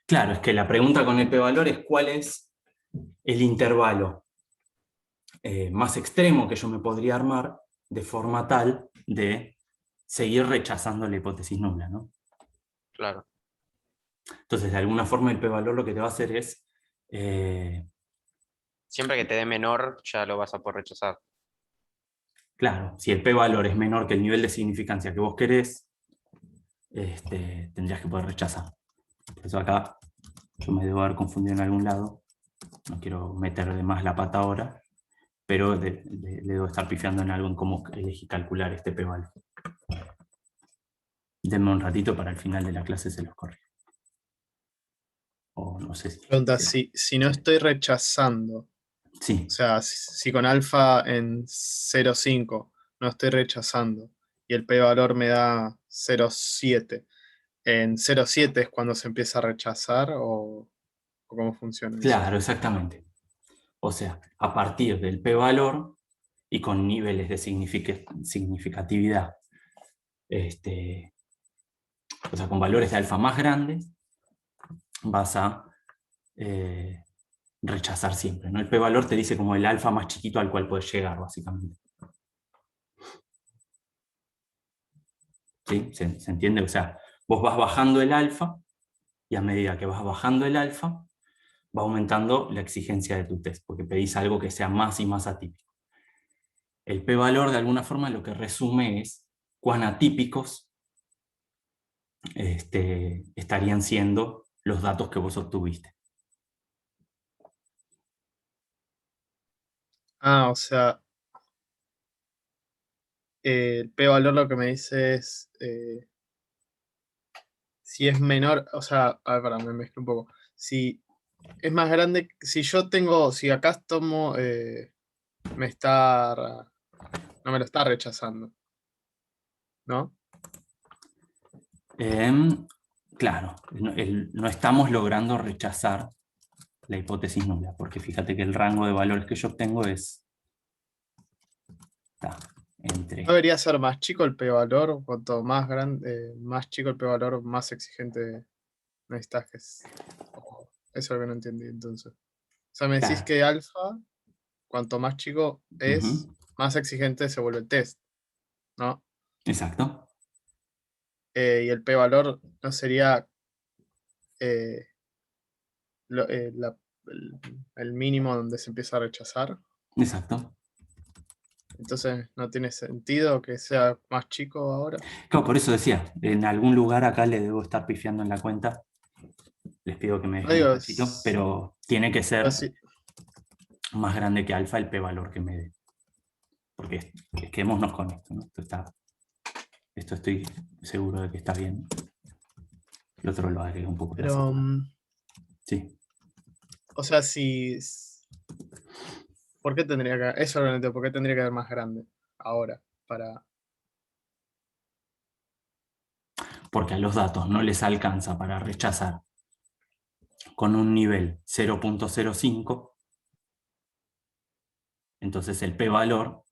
claro, es que la pregunta con el p-valor es cuál es el intervalo más extremo que yo me podría armar de forma tal de seguir rechazando la hipótesis nula, ¿no? claro. Entonces, de alguna forma el p-valor lo que te va a hacer es, Siempre que te dé menor, ya lo vas a poder rechazar. claro, si el p-valor es menor que el nivel de significancia que vos querés, tendrías que poder rechazar. Por eso acá yo me debo haber confundido en algún lado, no quiero meter de más la pata ahora, pero le debo estar pifiando en algo en cómo elegí calcular este p-valor. Denme un ratito para el final de la clase se los corrijo. O no sé si... Pregunta, si no estoy rechazando, Sí, o sea, si con alfa en 0,5 no estoy rechazando y el p-valor me da 0,7, ¿en 0,7 es cuando se empieza a rechazar o cómo funciona eso? claro, exactamente. O sea, a partir del p-valor y con niveles de significatividad, o sea, con valores de alfa más grandes, vas a rechazar siempre, ¿no? El p-valor te dice como el alfa más chiquito al cual puedes llegar, básicamente. ¿Sí? ¿Se entiende? O sea, vos vas bajando el alfa y a medida que vas bajando el alfa, va aumentando la exigencia de tu test, porque pedís algo que sea más y más atípico. El p-valor, de alguna forma, lo que resume es cuán atípicos estarían siendo los datos que vos obtuviste. O sea, el p-valor lo que me dice es si es menor, o sea, a ver, me mezclo un poco. Si es más grande, si acá tomo, no me lo está rechazando, ¿no? Claro, no estamos logrando rechazar la hipótesis nula, porque fíjate que el rango de valores que yo obtengo está entre... ¿No debería ser más chico el p-valor? Cuanto más grande, más chico el p-valor, más exigente necesitas que es. Eso es lo que no entendí entonces. O sea, me decís Claro. que alfa, cuanto más chico es, Ujú, más exigente se vuelve el test, ¿no? exacto. Y el p-valor no sería eh, el mínimo donde se empieza a rechazar. Exacto. Entonces no tiene sentido que sea más chico ahora. Claro, por eso decía, en algún lugar acá le debo estar pifiando en la cuenta. Les pido que me No dejen digo, despacito, pero tiene que ser sí, más grande que alfa el p-valor que me dé. Porque quedémonos con esto, ¿no? Esto estoy seguro de que está bien. El otro lo agrega un poco más. pero, Sí. o sea, ¿por qué tendría que, eso realmente, ¿por qué tendría que ser más grande ahora? Porque a los datos no les alcanza para rechazar con un nivel 0.05, entonces el p-valor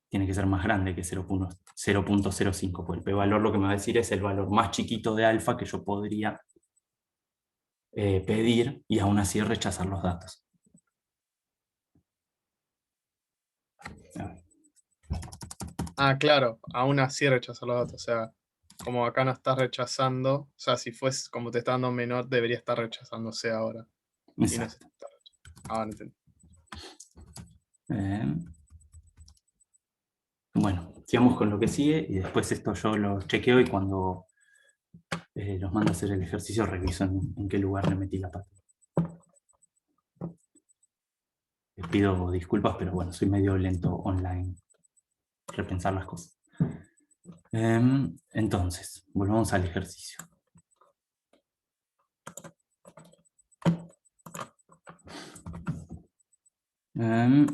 tiene que ser más grande que 0.05, porque el p-valor lo que me va a decir es el valor más chiquito de alfa que yo podría pedir y aún así rechazar los datos. Claro, aún así rechazar los datos. O sea, como acá no estás rechazando, o sea, si fuese como te está dando menor, debería estar rechazándose ahora. Y no se Exacto. está rechazando. Ahora entendí. Bueno, sigamos con lo que sigue y después esto yo lo chequeo y cuando los mando a hacer el ejercicio reviso en qué lugar le metí la pata. Les pido disculpas, pero bueno, soy medio lento online. Repensar las cosas. Entonces, volvamos al ejercicio. Em,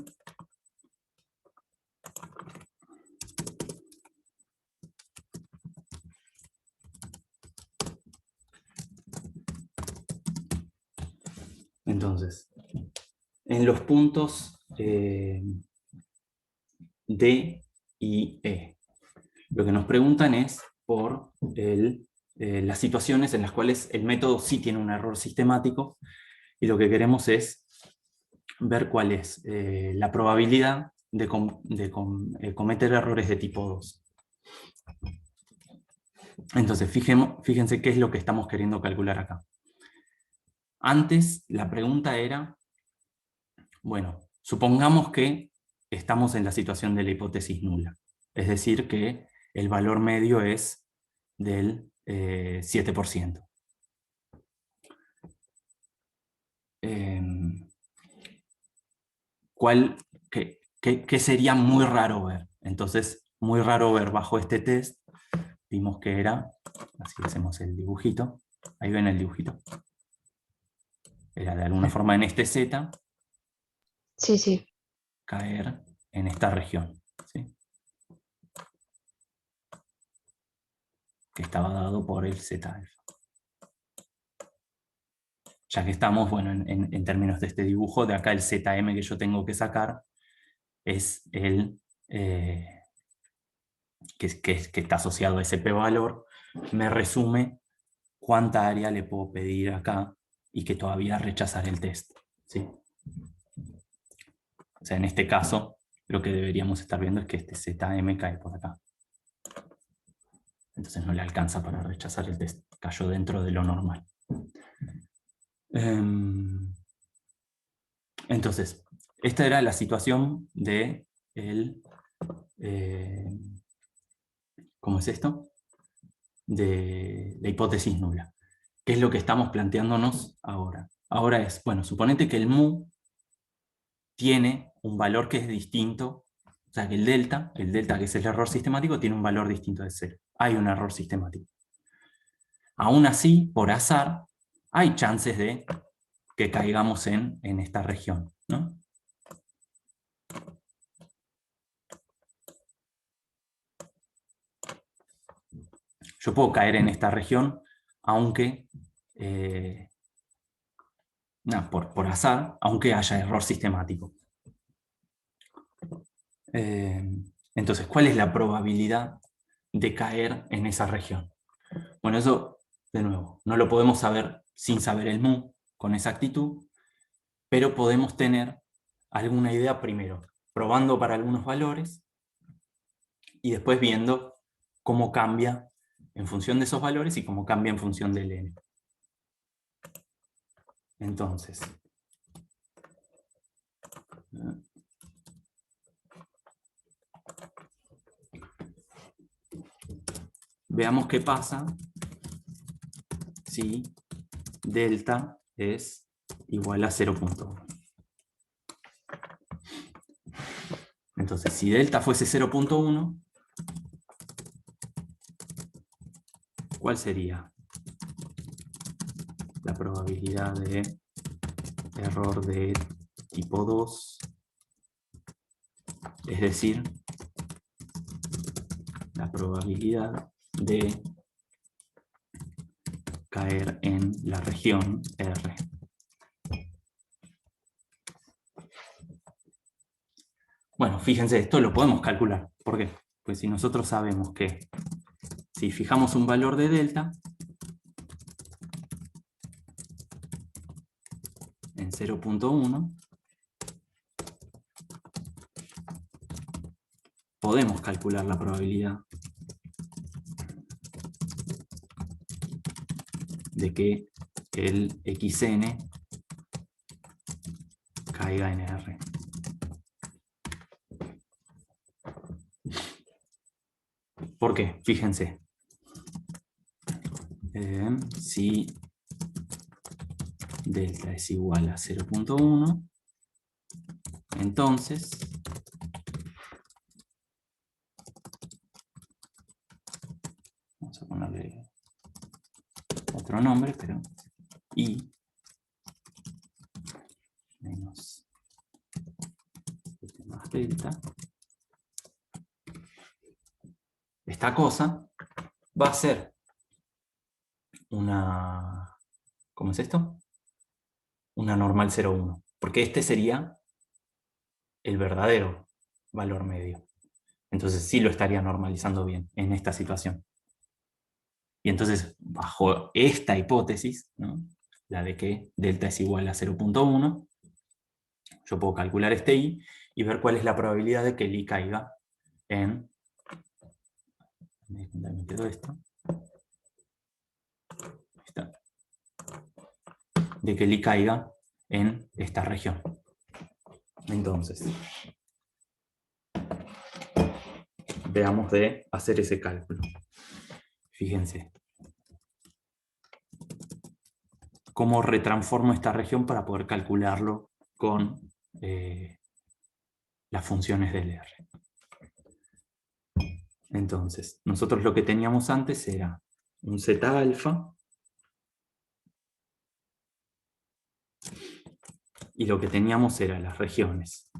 Entonces, en los puntos D y E, lo que nos preguntan es por las situaciones en las cuales el método sí tiene un error sistemático, y lo que queremos es ver cuál es la probabilidad de cometer errores de tipo 2. Entonces, fíjense qué es lo que estamos queriendo calcular acá. Antes, la pregunta era, bueno, supongamos que estamos en la situación de la hipótesis nula, es decir, que el valor medio es del 7%. ¿Qué sería muy raro ver? Entonces, muy raro ver bajo este test, vimos que era, así hacemos el dibujito, ahí ven el dibujito, era de alguna forma en este Z, Sí, sí. caer en esta región, ¿sí? Que estaba dado por el Z alfa. Ya que estamos, bueno, en términos de este dibujo, de acá el ZM que yo tengo que sacar es el que está asociado a ese p-valor, me resume cuánta área le puedo pedir acá y que todavía rechazar el test, ¿sí? O sea, en este caso, lo que deberíamos estar viendo es que este ZM cae por acá. Entonces no le alcanza para rechazar el test. Cayó dentro de lo normal. Entonces, esta era la situación de ¿cómo es esto? De la hipótesis nula. ¿Qué es lo que estamos planteándonos ahora? Ahora es, bueno, suponete que el mu tiene un valor que es distinto, o sea que el delta que es el error sistemático, tiene un valor distinto de 0. Hay un error sistemático. Aún así, por azar, hay chances de que caigamos en esta región, ¿no? Yo puedo caer en esta región, aunque, por azar, aunque haya error sistemático. Entonces, ¿cuál es la probabilidad de caer en esa región? Bueno, eso, de nuevo, no lo podemos saber sin saber el mu con exactitud, pero podemos tener alguna idea primero, probando para algunos valores y después viendo cómo cambia en función de esos valores y cómo cambia en función del n. Entonces, veamos qué pasa si delta es igual a 0.1. Entonces, si delta fuese 0.1, ¿cuál sería la probabilidad de error de tipo 2? Es decir, la probabilidad de caer en la región R. Bueno, fíjense, esto lo podemos calcular. ¿Por qué? Pues si nosotros sabemos que si fijamos un valor de delta en 0.1, podemos calcular la probabilidad de que el xn caiga en R. ¿Por qué? Fíjense. Si delta es igual a 0.1, entonces vamos a ponerle otro nombre, pero I menos delta, esta cosa va a ser una, ¿cómo es esto? Una normal 0,1, porque este sería el verdadero valor medio. Entonces sí lo estaría normalizando bien en esta situación. Y entonces, bajo esta hipótesis, ¿no?, la de que delta es igual a 0,1, yo puedo calcular este i y ver cuál es la probabilidad de que el i caiga en... Me quedó esto. De que el i caiga en esta región. Entonces, veamos de hacer ese cálculo. Fíjense. Cómo retransformo esta región para poder calcularlo con las funciones del R. Entonces, nosotros lo que teníamos antes era un Z alfa, y lo que teníamos era las regiones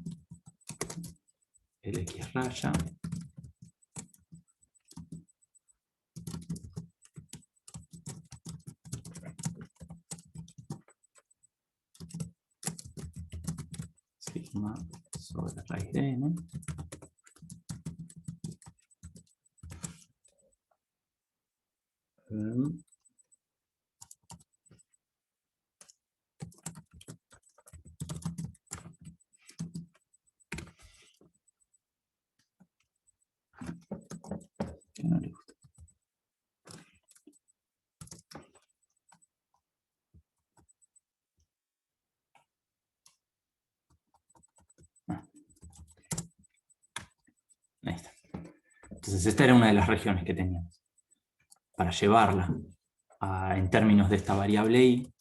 el X raya, sigma sobre raíz de n, que no le gusta. Ahí está. Entonces esta era una de las regiones que teníamos. Para llevarla en términos de esta variable i,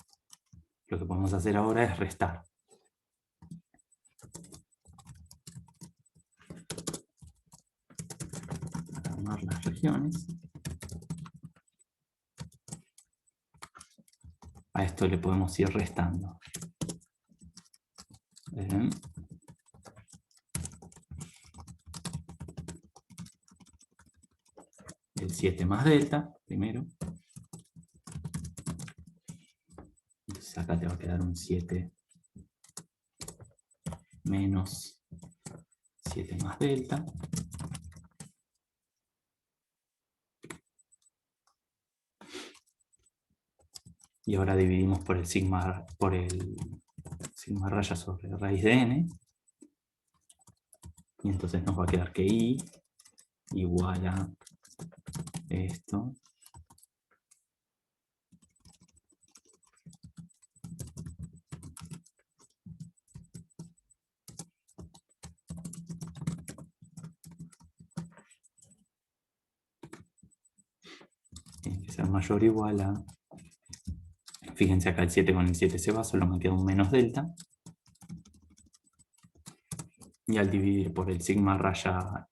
lo que podemos hacer ahora es restar. Para armar las regiones. A esto le podemos ir restando. El 7 más delta, primero. Entonces acá te va a quedar un 7 menos 7 más delta. Y ahora dividimos por el sigma raya sobre raíz de n. Y entonces nos va a quedar que i igual a esto tiene que ser mayor o igual a... Fíjense acá el 7 con el 7 se va, solo me queda un menos delta. Y al dividir por el sigma raya,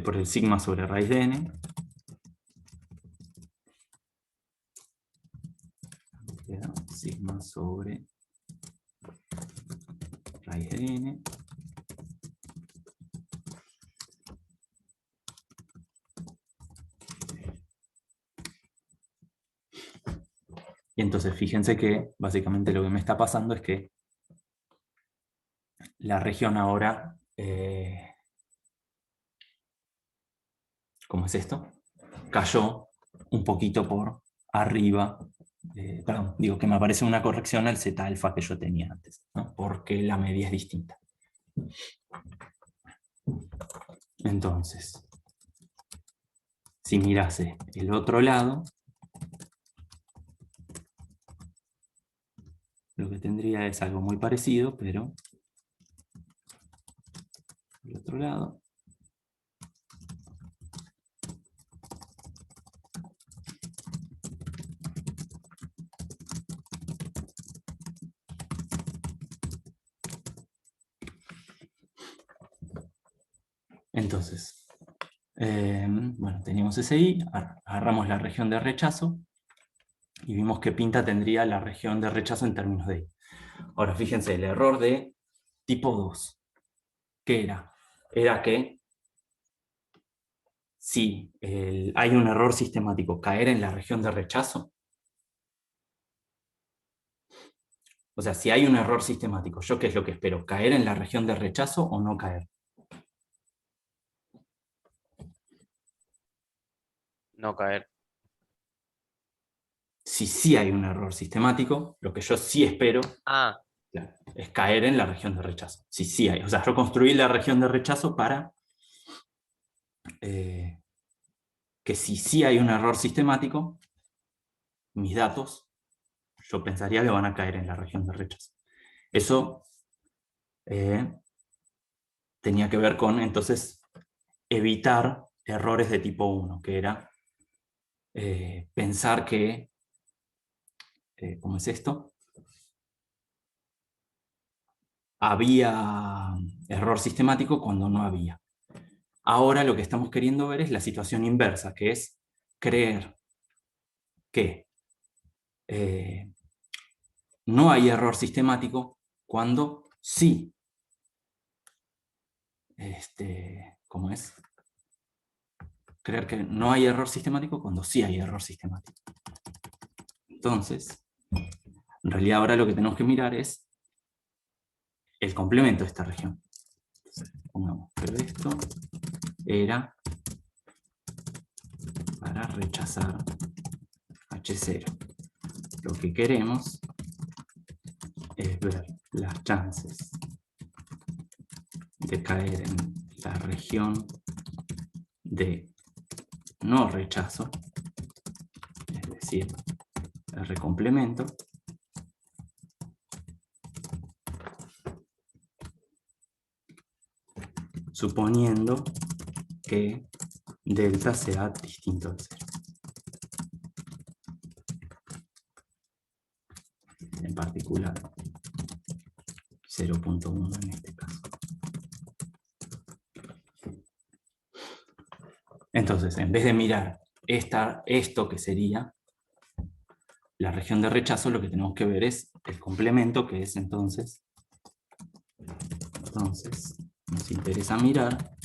por el sigma sobre raíz de n, queda sigma sobre raíz de n. Y entonces fíjense que básicamente lo que me está pasando es que la región ahora, ¿cómo es esto? Cayó un poquito por arriba, perdón, digo que me aparece una corrección al Z alfa que yo tenía antes, ¿no? Porque la media es distinta. Entonces, si mirase el otro lado, lo que tendría es algo muy parecido, pero el otro lado. Entonces, bueno, teníamos ese i, agarramos la región de rechazo y vimos que pinta tendría la región de rechazo en términos de i. Ahora fíjense, el error de tipo 2. ¿qué era? Era que si hay un error sistemático, caer en la región de rechazo. O sea, si hay un error sistemático, ¿yo qué es lo que espero? ¿Caer en la región de rechazo o no caer? No caer. Si sí hay un error sistemático, lo que yo sí espero, Ah, claro, es caer en la región de rechazo. Si sí hay. O sea, yo construí la región de rechazo para que si sí hay un error sistemático, mis datos, yo pensaría que van a caer en la región de rechazo. Eso tenía que ver con, entonces, evitar errores de tipo 1, que era pensar que, ¿cómo es esto? Había error sistemático cuando no había. Ahora lo que estamos queriendo ver es la situación inversa, que es creer que no hay error sistemático cuando sí. ¿Cómo es? Creer que no hay error sistemático cuando sí hay error sistemático. Entonces, en realidad ahora lo que tenemos que mirar es el complemento de esta región. Entonces, pongamos que esto era para rechazar H0. Lo que queremos es ver las chances de caer en la región de no rechazo, es decir, R complemento, suponiendo que delta sea distinto de 0. En particular, 0.1 en este caso. Entonces, en vez de mirar esto que sería la región de rechazo, lo que tenemos que ver es el complemento, que es entonces nos interesa mirar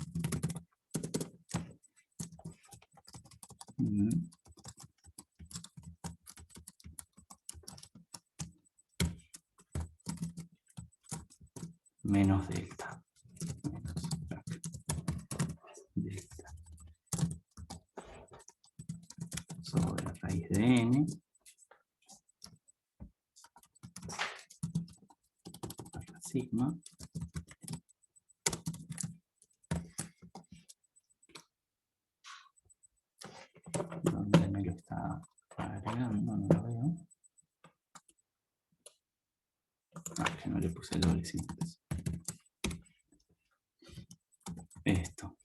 menos delta. Delta sobre raíz de n sigma donde me lo está agregando, no lo veo. Que no le puse el doble sigma. Esto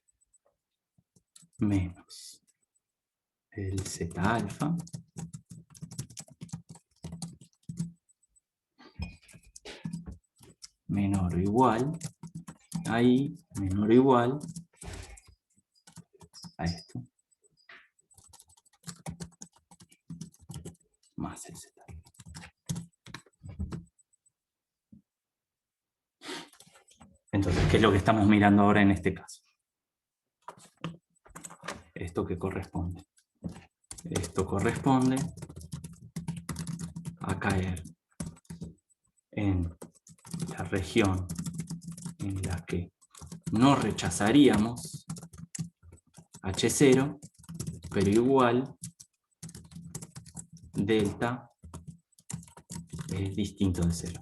menos el Z alfa menor o igual ahí, menor o igual a esto más el Z. Entonces, ¿qué es lo que estamos mirando ahora en este caso? Esto que corresponde. Esto corresponde a caer en la región en la que no rechazaríamos H0, pero igual delta es distinto de 0.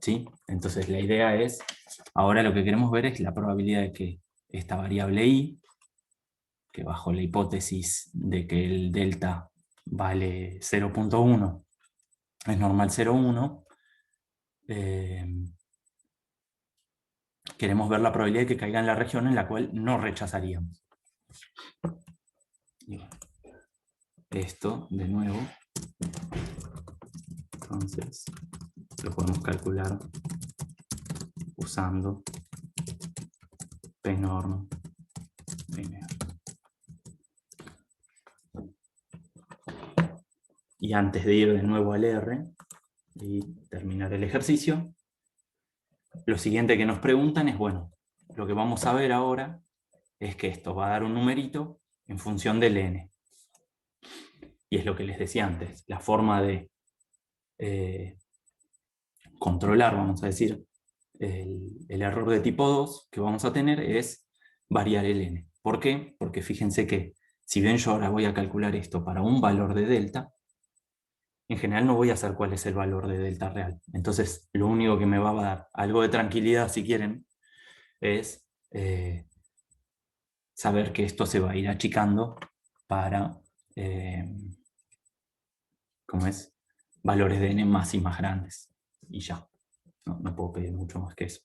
¿Sí? Entonces la idea es, ahora lo que queremos ver es la probabilidad de que esta variable i, que bajo la hipótesis de que el delta vale 0.1, es normal 0.1, queremos ver la probabilidad de que caiga en la región en la cual no rechazaríamos. Y bueno, esto, de nuevo, entonces, lo podemos calcular usando pnorm primero. Y antes de ir de nuevo al R, y terminar el ejercicio. Lo siguiente que nos preguntan es, bueno, lo que vamos a ver ahora es que esto va a dar un numerito en función del n. Y es lo que les decía antes, la forma de controlar, vamos a decir, el error de tipo 2 que vamos a tener es variar el n. ¿Por qué? Porque fíjense que si bien yo ahora voy a calcular esto para un valor de delta, en general no voy a saber cuál es el valor de delta real. Entonces, lo único que me va a dar algo de tranquilidad, si quieren, es saber que esto se va a ir achicando para, ¿cómo es? Valores de n más y más grandes. Y ya. No puedo pedir mucho más que eso.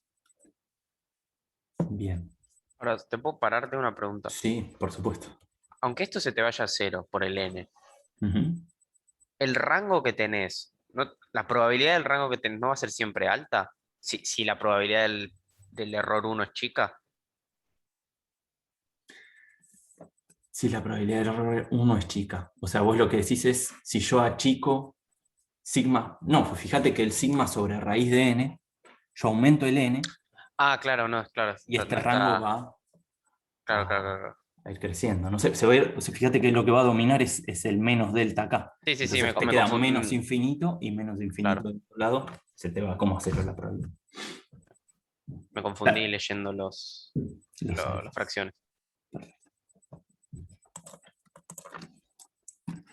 Bien. Ahora, ¿te puedo parar de una pregunta? Sí, por supuesto. Aunque esto se te vaya a 0 por el n, Ujú. el rango que tenés, la probabilidad del rango que tenés no va a ser siempre alta. Si la probabilidad del error 1 es chica. Si la probabilidad de error 1 es chica. O sea, vos lo que decís es, si yo achico sigma, no, pues fíjate que el sigma sobre raíz de n, yo aumento el n, Ah, claro, no, claro. y este No rango está. va Claro, claro, claro. a ir creciendo. No sé, se va a ir, o sea, fíjate que lo que va a dominar es el menos delta acá. Sí, sí, sí, Entonces te me queda confundí. menos infinito y menos infinito Claro, del otro lado, se te va como a cero la probabilidad. me confundí Claro, leyendo los alfas. las fracciones.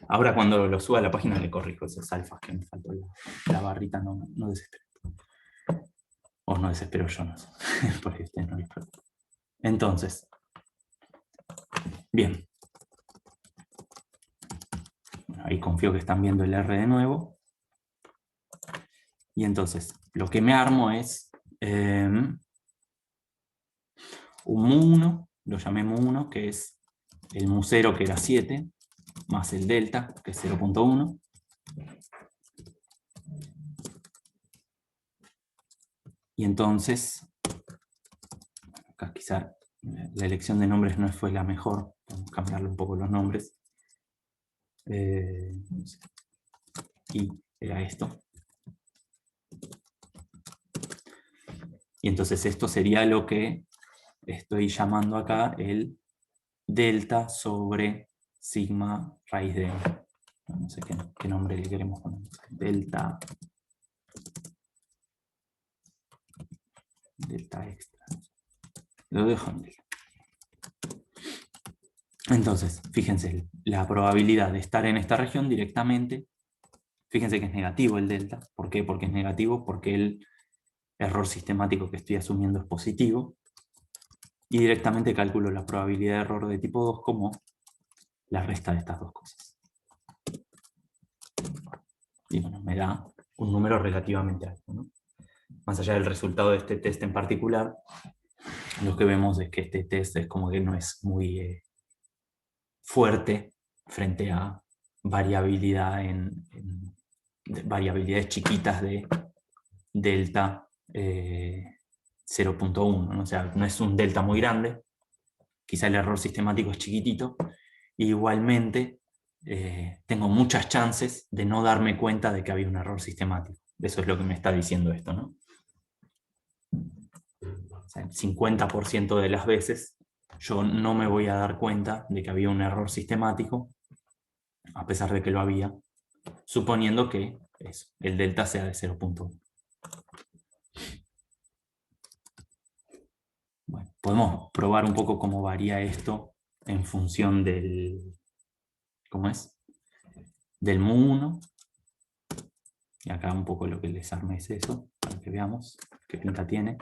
Ahora cuando lo suba a la página le corrijo esos alfas que me faltó la barrita, no desespero. O no desespero yo, no sé. Porque ustedes no les preocupa. Entonces, bien. Bueno, ahí confío que están viendo el R de nuevo. Y entonces, lo que me armo es un mu1, lo llamé mu1, que es el mu0 que era 7, más el delta, que es 0.1. Y entonces, acá quizá la elección de nombres no fue la mejor, vamos a cambiarle un poco los nombres. Y era esto. Y entonces esto sería lo que estoy llamando acá el delta sobre sigma raíz de n. No sé qué nombre le queremos poner. Delta extra. Lo dejo en delta. Entonces, fíjense, la probabilidad de estar en esta región directamente, fíjense que es negativo el delta. ¿Por qué? Porque es negativo, porque el error sistemático que estoy asumiendo es positivo. Y directamente calculo la probabilidad de error de tipo 2 como la resta de estas dos cosas. Y bueno, me da un número relativamente alto, ¿no? Más allá del resultado de este test en particular, lo que vemos es que este test es como que no es muy fuerte frente a variabilidad variabilidades chiquitas de delta 0.1, ¿no? O sea, no es un delta muy grande, quizá el error sistemático es chiquitito, e igualmente tengo muchas chances de no darme cuenta de que había un error sistemático. Eso es lo que me está diciendo esto, ¿no? O sea, el 50% de las veces yo no me voy a dar cuenta de que había un error sistemático, a pesar de que lo había, suponiendo que el delta sea de 0.1. Bueno, podemos probar un poco cómo varía esto en función del, ¿cómo es? Del mu1. Y acá un poco lo que les armé es eso, para que veamos qué pinta tiene.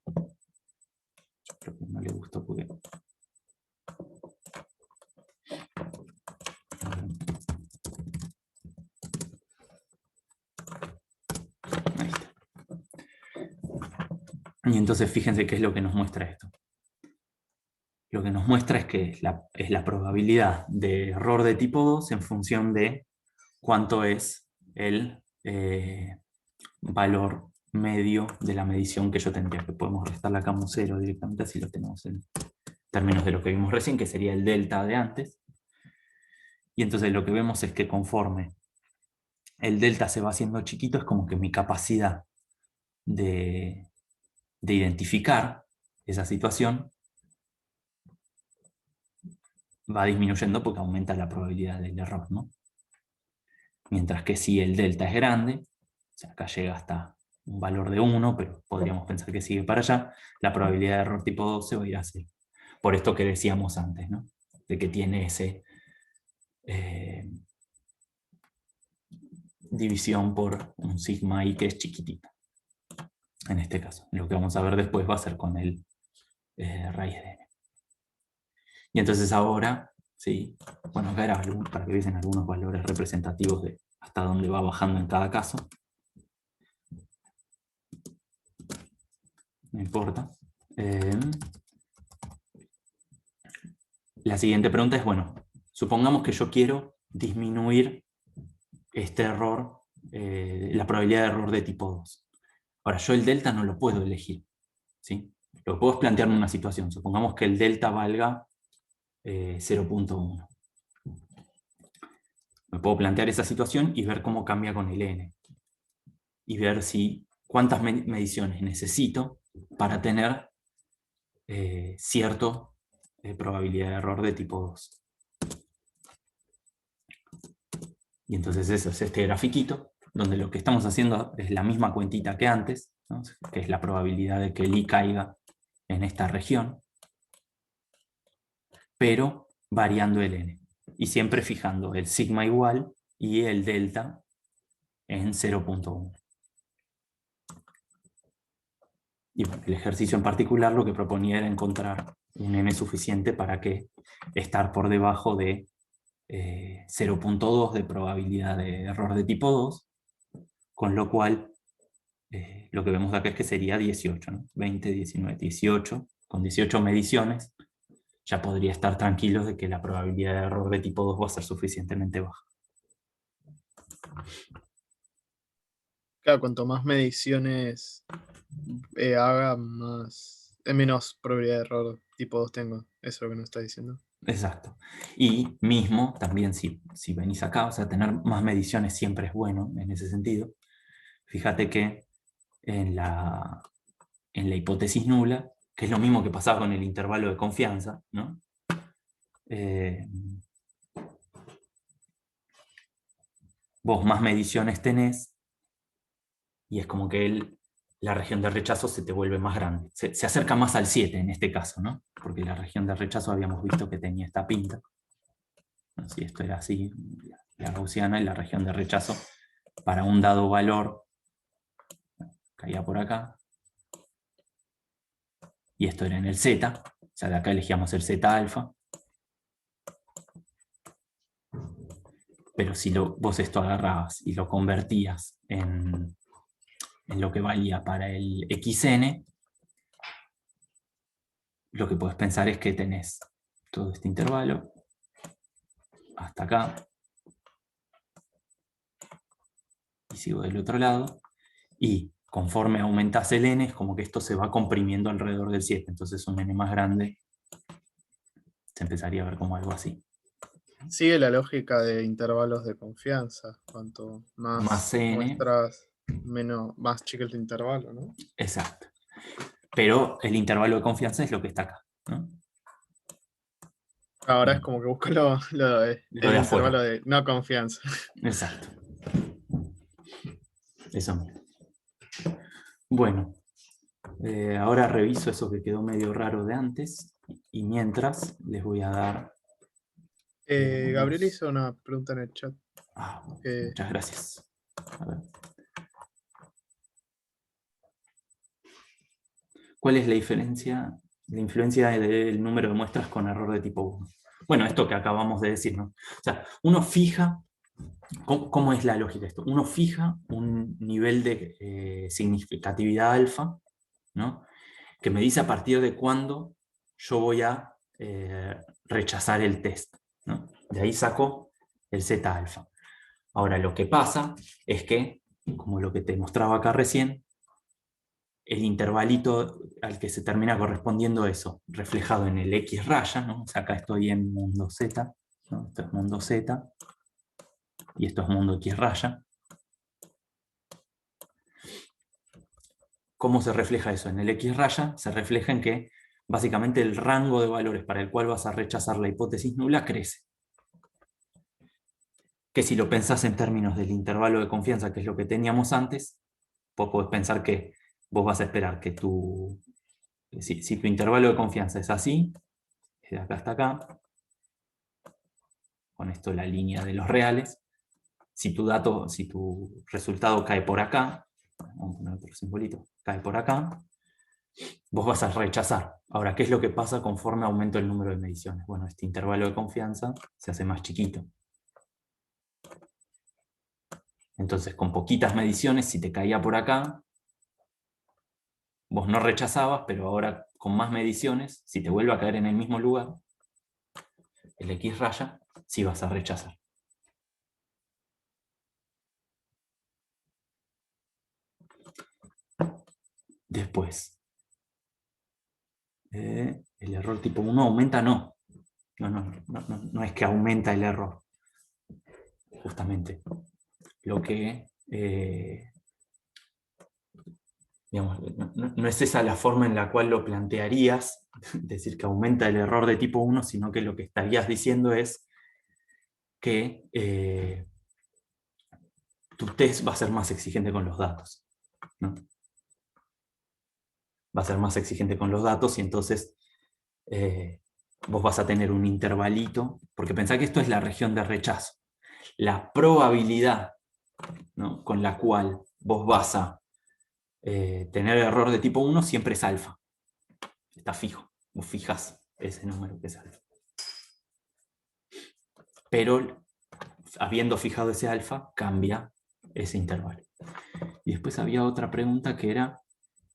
Yo creo que no le gustó porque... Ahí está. Y entonces fíjense qué es lo que nos muestra esto. Lo que nos muestra es que es la probabilidad de error de tipo 2 en función de cuánto es el valor medio de la medición que yo tendría, que podemos restarle acá un 0 directamente, así lo tenemos en términos de lo que vimos recién, que sería el delta de antes. Y entonces lo que vemos es que conforme el delta se va haciendo chiquito, es como que mi capacidad de identificar esa situación va disminuyendo porque aumenta la probabilidad del error, ¿no? Mientras que si el delta es grande, o sea, acá llega hasta un valor de 1, pero podríamos pensar que sigue para allá, la probabilidad de error tipo 2 se va a ir a 0. Por esto que decíamos antes, ¿no? De que tiene ese división por un sigma i que es chiquitita. En este caso, lo que vamos a ver después va a ser con el raíz de n. Y entonces ahora, ¿sí? Bueno, acá era para que viesen algunos valores representativos de hasta dónde va bajando en cada caso. No importa. La siguiente pregunta es, bueno, supongamos que yo quiero disminuir este error, la probabilidad de error de tipo 2. Ahora, yo el delta no lo puedo elegir, ¿sí? Lo que puedo es plantearme una situación. Supongamos que el delta valga 0.1. Me puedo plantear esa situación y ver cómo cambia con el n. Y ver cuántas mediciones necesito para tener cierta probabilidad de error de tipo 2. Y entonces eso es este grafiquito, donde lo que estamos haciendo es la misma cuentita que antes, ¿no? Que es la probabilidad de que el i caiga en esta región, pero variando el n. Y siempre fijando el sigma igual y el delta en 0.1. Y bueno, el ejercicio en particular lo que proponía era encontrar un n suficiente para que estar por debajo de 0.2 de probabilidad de error de tipo 2, con lo cual lo que vemos acá es que sería 18, ¿no? 20, 19, 18, con 18 mediciones ya podría estar tranquilos de que la probabilidad de error de tipo 2 va a ser suficientemente baja. Claro, cuanto más mediciones haga, menos probabilidad de error tipo 2 tengo. Eso es lo que nos está diciendo. Exacto. Y mismo, también si venís acá, o sea, tener más mediciones siempre es bueno en ese sentido. Fíjate que en la hipótesis nula, que es lo mismo que pasaba con el intervalo de confianza, ¿no? Vos más mediciones tenés y es como que la región de rechazo se te vuelve más grande. Se acerca más al 7 en este caso, ¿no? Porque la región de rechazo habíamos visto que tenía esta pinta. ¿No? Si esto era así, la gaussiana, y la región de rechazo para un dado valor caía por acá. Y esto era en el z, o sea, de acá elegíamos el z alfa. Pero si vos esto agarrabas y lo convertías en lo que valía para el xn, lo que podés pensar es que tenés todo este intervalo hasta acá, y sigo del otro lado, y conforme aumentas el n, es como que esto se va comprimiendo alrededor del 7, entonces un n más grande se empezaría a ver como algo así. Sigue la lógica de intervalos de confianza. Cuanto más n. muestras, más chico el intervalo, ¿no? Exacto. Pero el intervalo de confianza es lo que está acá, ¿no? Ahora es como que busco el de intervalo afuera. de no confianza. Exacto. Eso mismo. Bueno, ahora reviso eso que quedó medio raro de antes, y mientras les voy a dar... Gabriel hizo una pregunta en el chat. Muchas gracias. A ver. ¿Cuál es la influencia del número de muestras con error de tipo 1? Bueno, esto que acabamos de decir, ¿no? O sea, uno fija, ¿cómo es la lógica de esto? Uno fija un nivel de significatividad alfa, ¿no? Que me dice a partir de cuándo yo voy a rechazar el test, ¿no? De ahí saco el z alfa. Ahora, lo que pasa es que, como lo que te mostraba acá recién, el intervalito al que se termina correspondiendo eso, reflejado en el X raya, ¿no? O sea, acá estoy en mundo Z, ¿no? Esto es mundo Z, y esto es mundo X raya. ¿cómo se refleja eso? En el X raya se refleja en que básicamente el rango de valores para el cual vas a rechazar la hipótesis nula crece. Que si lo pensás en términos del intervalo de confianza, que es lo que teníamos antes, vos podés pensar que vos vas a esperar que si tu intervalo de confianza es así, de acá hasta acá, con esto la línea de los reales, si tu resultado cae por acá, vamos a poner otro simbolito, cae por acá, vos vas a rechazar. Ahora, ¿qué es lo que pasa conforme aumenta el número de mediciones? Bueno, este intervalo de confianza se hace más chiquito. Entonces, con poquitas mediciones, si te caía por acá, vos no rechazabas, pero ahora con más mediciones, si te vuelve a caer en el mismo lugar, el X raya, sí vas a rechazar. Después, el error tipo 1 aumenta, no. No es que aumenta el error. Justamente. Lo que... digamos, no es esa la forma en la cual lo plantearías, decir que aumenta el error de tipo 1, sino que lo que estarías diciendo es que tu test va a ser más exigente con los datos, ¿no? Va a ser más exigente con los datos y entonces vos vas a tener un intervalito, porque pensá que esto es la región de rechazo. La probabilidad, ¿no?, con la cual vos vas a tener error de tipo 1 siempre es alfa. Está fijo. Vos fijas ese número que es alfa. Pero habiendo fijado ese alfa, cambia ese intervalo. Y después había otra pregunta que era,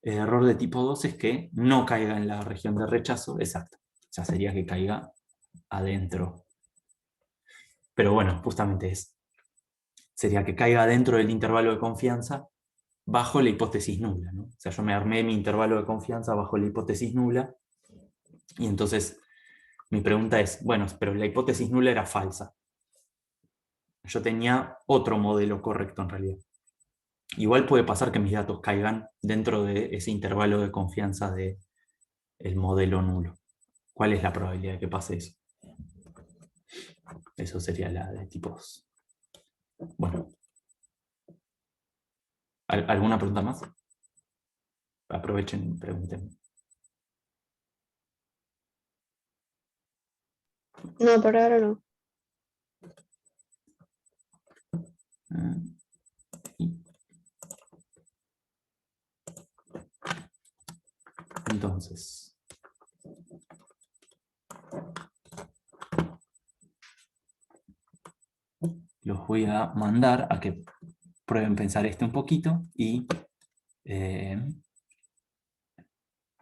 el error de tipo 2 es que no caiga en la región de rechazo, exacto. O sea, sería que caiga adentro. Pero bueno, justamente sería que caiga dentro del intervalo de confianza bajo la hipótesis nula, ¿no? O sea, yo me armé mi intervalo de confianza bajo la hipótesis nula y entonces mi pregunta es, bueno, pero la hipótesis nula era falsa. Yo tenía otro modelo correcto en realidad. Igual puede pasar que mis datos caigan dentro de ese intervalo de confianza del modelo nulo. ¿Cuál es la probabilidad de que pase eso? Eso sería la de tipos. Bueno. ¿Alguna pregunta más? Aprovechen y pregunten. No, por ahora no. Entonces, los voy a mandar a que prueben pensar un poquito y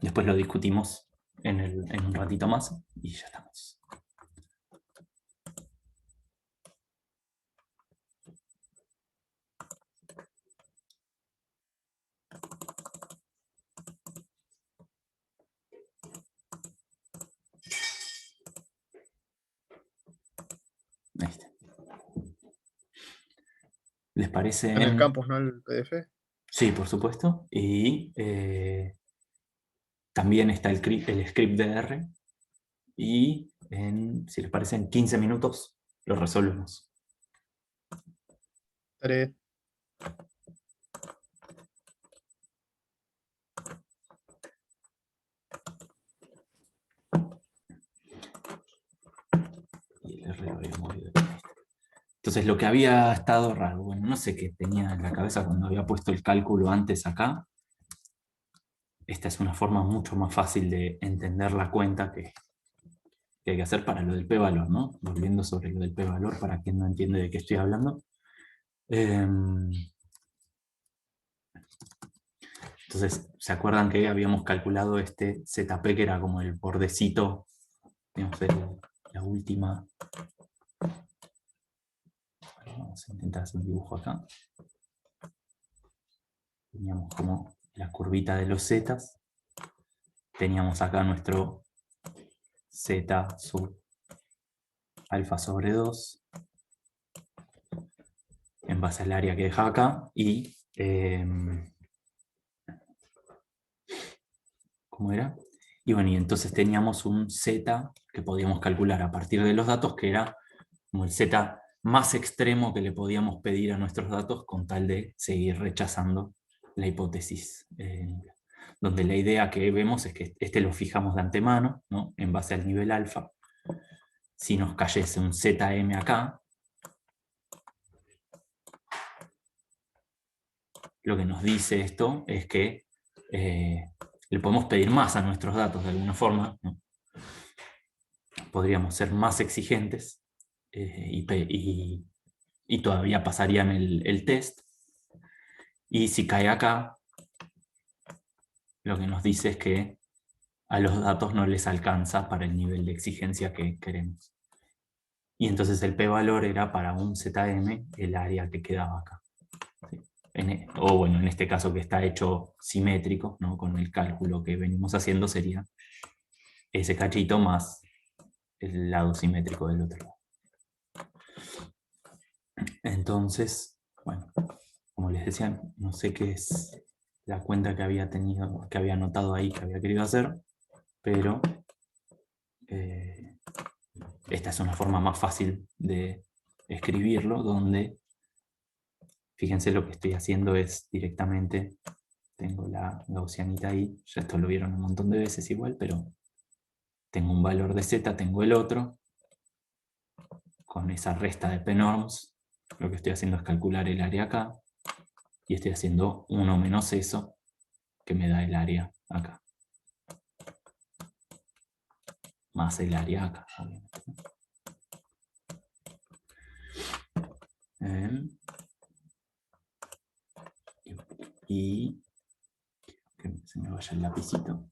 después lo discutimos en un ratito más y ya estamos. Ahí está. ¿Les parece? En el campus, ¿no? El PDF. Sí, por supuesto. Y también está el script de R. Y si les parece, en 15 minutos lo resolvemos. Estaré. Y el R lo había movido. Entonces lo que había estado raro, bueno, no sé qué tenía en la cabeza cuando había puesto el cálculo antes acá. Esta es una forma mucho más fácil de entender la cuenta que hay que hacer para lo del p-valor, ¿no? Volviendo sobre lo del p-valor, para quien no entiende de qué estoy hablando. Entonces, ¿se acuerdan que habíamos calculado este ZP, que era como el bordecito, digamos, la última? Vamos a intentar hacer un dibujo acá. Teníamos como la curvita de los zetas. Teníamos acá nuestro z sub alfa sobre 2 en base al área que dejaba acá, y ¿cómo era? Y bueno, y entonces teníamos un Z que podíamos calcular a partir de los datos, que era como el Z más extremo que le podíamos pedir a nuestros datos con tal de seguir rechazando la hipótesis. Donde la idea que vemos es que este lo fijamos de antemano, ¿no? En base al nivel alfa. Si nos cayese un ZM acá, lo que nos dice esto es que le podemos pedir más a nuestros datos de alguna forma, ¿no? Podríamos ser más exigentes y todavía pasarían el test. Y si cae acá, lo que nos dice es que a los datos no les alcanza para el nivel de exigencia que queremos. Y entonces el p-valor era para un ZM el área que quedaba acá. ¿Sí? O bueno, en este caso que está hecho simétrico, ¿no? Con el cálculo que venimos haciendo sería ese cachito más el lado simétrico del otro lado. Entonces, bueno, como les decía, no sé qué es la cuenta que había tenido, que había anotado ahí, que había querido hacer, pero esta es una forma más fácil de escribirlo, donde, fíjense, lo que estoy haciendo es directamente, tengo la gaussianita ahí, ya esto lo vieron un montón de veces igual, pero tengo un valor de z, tengo el otro, con esa resta de p-norms, lo que estoy haciendo es calcular el área acá, y estoy haciendo 1 menos eso, que me da el área acá. Más el área acá, obviamente. Y que se me vaya el lapicito.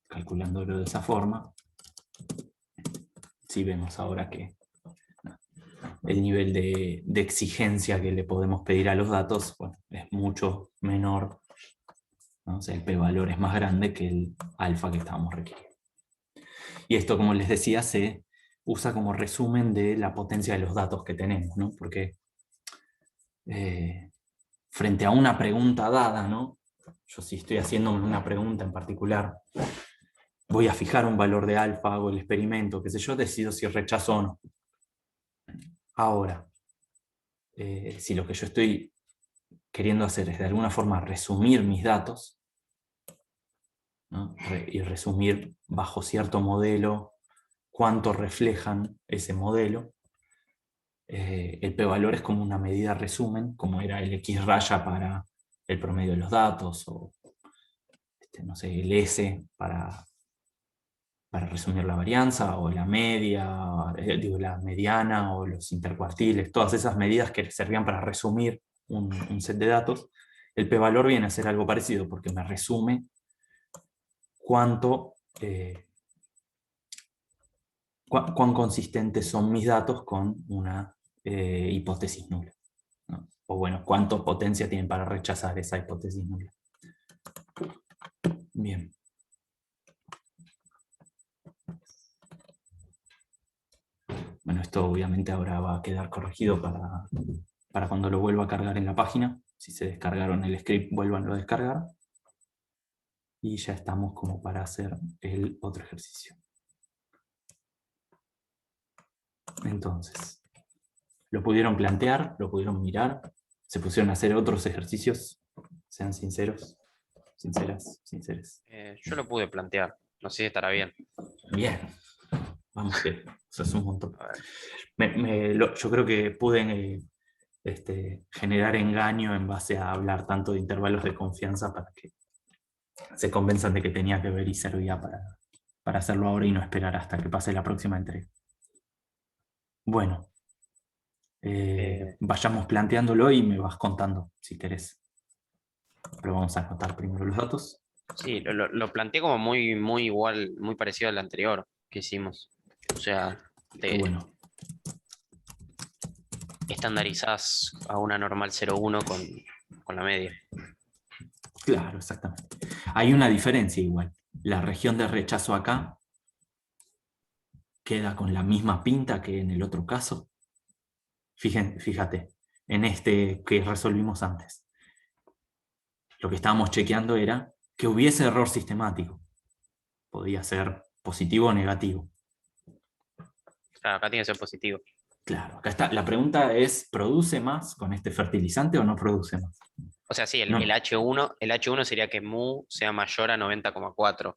Calculándolo de esa forma, sí vemos ahora que el nivel de exigencia que le podemos pedir a los datos, bueno, es mucho menor, ¿no? O sea, el p-valor es más grande que el alfa que estábamos requiriendo. Y esto, como les decía, se usa como resumen de la potencia de los datos que tenemos, ¿no? Porque frente a una pregunta dada, ¿no? Yo si estoy haciéndome una pregunta en particular, voy a fijar un valor de alfa, hago el experimento, qué sé yo, decido si rechazo o no. Ahora, si lo que yo estoy queriendo hacer es de alguna forma resumir mis datos, ¿no? Y resumir bajo cierto modelo cuánto reflejan ese modelo, el p-valor es como una medida resumen, como era el x raya para el promedio de los datos, o no sé, el s para resumir la varianza, o la media, la mediana, o los intercuartiles, todas esas medidas que servían para resumir un set de datos. El p-valor viene a ser algo parecido, porque me resume cuán consistentes son mis datos con una hipótesis nula, ¿no? O bueno, cuánto potencia tienen para rechazar esa hipótesis nula. Bien. Bueno, esto obviamente ahora va a quedar corregido para cuando lo vuelva a cargar en la página. Si se descargaron el script, vuélvanlo a descargar. Y ya estamos como para hacer el otro ejercicio. Entonces, lo pudieron plantear, lo pudieron mirar, se pusieron a hacer otros ejercicios. Sean sinceros, sinceras, sinceres. Yo lo pude plantear, no sé si estará bien. Bien, vamos que eso es un montón. A ver. Yo creo que pude generar engaño en base a hablar tanto de intervalos de confianza para que se convenzan de que tenía que ver y servía para hacerlo ahora y no esperar hasta que pase la próxima entrega. Bueno, vayamos planteándolo y me vas contando si querés. Pero vamos a anotar primero los datos. Sí, lo planteé como muy, muy igual, muy parecido al anterior que hicimos. O sea, Bueno, estandarizás a una normal 0,1 con la media. claro, exactamente. Hay una diferencia igual. La región de rechazo acá queda con la misma pinta que en el otro caso. Fíjate, en este que resolvimos antes. Lo que estábamos chequeando era que hubiese error sistemático. Podía ser positivo o negativo. Claro, acá tiene que ser positivo. Claro, acá está. La pregunta es, ¿produce más con este fertilizante o no produce más? O sea, sí, No. el H1 sería que mu sea mayor a 90,4.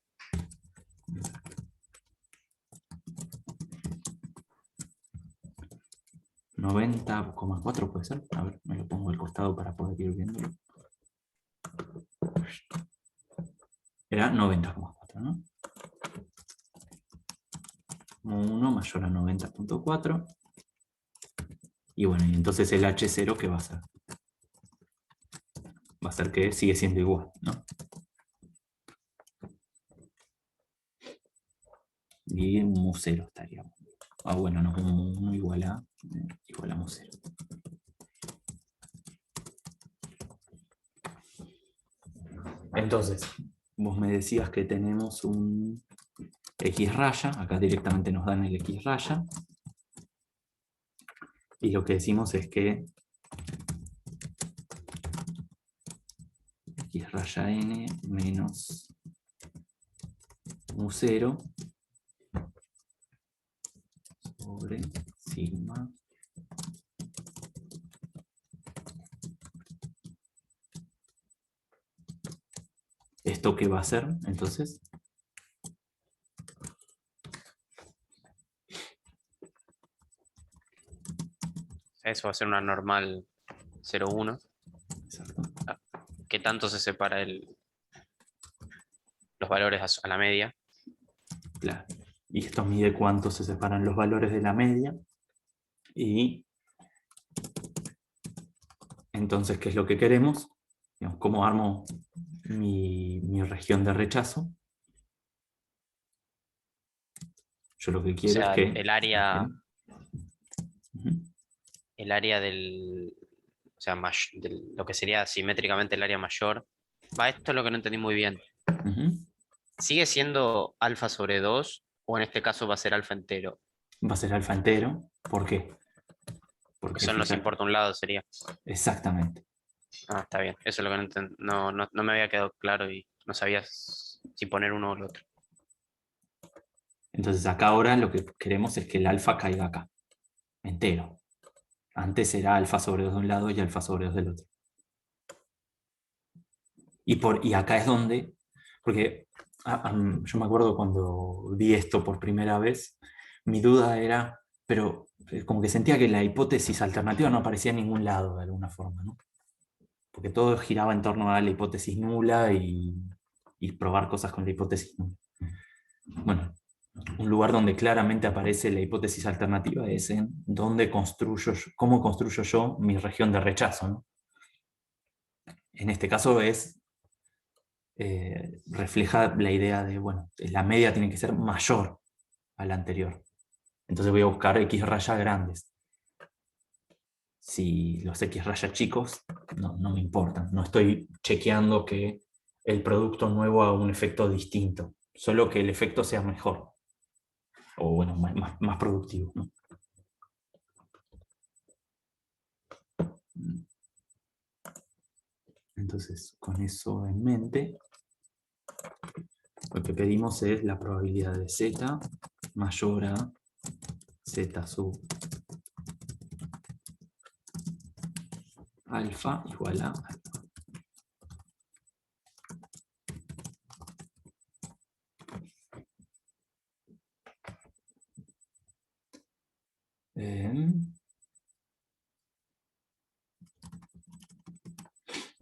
90,4 puede ser. A ver, me lo pongo al costado para poder ir viéndolo. Era 90,4, ¿no? 1 mayor a 90,4. Y bueno, y entonces el H0, ¿qué va a ser? Va a ser que sigue siendo igual, ¿no? Y mu 0 estaría. Ah, bueno, no, mu 1 igual a mu 0. Entonces, vos me decías que tenemos un X raya, acá directamente nos dan el X raya, y lo que decimos es que X raya n menos mu 0 sobre sigma ¿esto qué va a ser entonces? Eso va a ser una normal 0,1. Exacto. ¿Qué tanto se separa los valores a la media? Claro. Y esto mide cuánto se separan los valores de la media. Y entonces, ¿qué es lo que queremos? Digamos, ¿cómo armo mi región de rechazo? Yo lo que O quiero sea, es que... el área, Ujú. el área o sea, lo que sería simétricamente el área mayor. Esto es lo que no entendí muy bien. Ujú. ¿Sigue siendo alfa sobre 2 o en este caso va a ser alfa entero? Va a ser alfa entero. ¿Por qué? Porque Porque solo nos fíjate, importa un lado, sería. exactamente. Ah, está bien. Eso es lo que no me había quedado claro y no sabía si poner uno o el otro. Entonces acá ahora lo que queremos es que el alfa caiga acá, entero. Antes era alfa sobre 2 de un lado y alfa sobre 2 del otro. Y acá es donde, porque yo me acuerdo cuando vi esto por primera vez, mi duda era, pero como que sentía que la hipótesis alternativa no aparecía en ningún lado de alguna forma, ¿no? Porque todo giraba en torno a la hipótesis nula y probar cosas con la hipótesis nula. Bueno, un lugar donde claramente aparece la hipótesis alternativa es en cómo construyo yo mi región de rechazo, ¿no? En este caso refleja la idea de, bueno, la media tiene que ser mayor a la anterior. Entonces voy a buscar X rayas grandes. Si los X rayas chicos, no me importan. No estoy chequeando que el producto nuevo haga un efecto distinto, solo que el efecto sea mejor. O bueno, más productivo, ¿no? Entonces, con eso en mente, lo que pedimos es la probabilidad de z mayor a z sub alfa igual a alfa.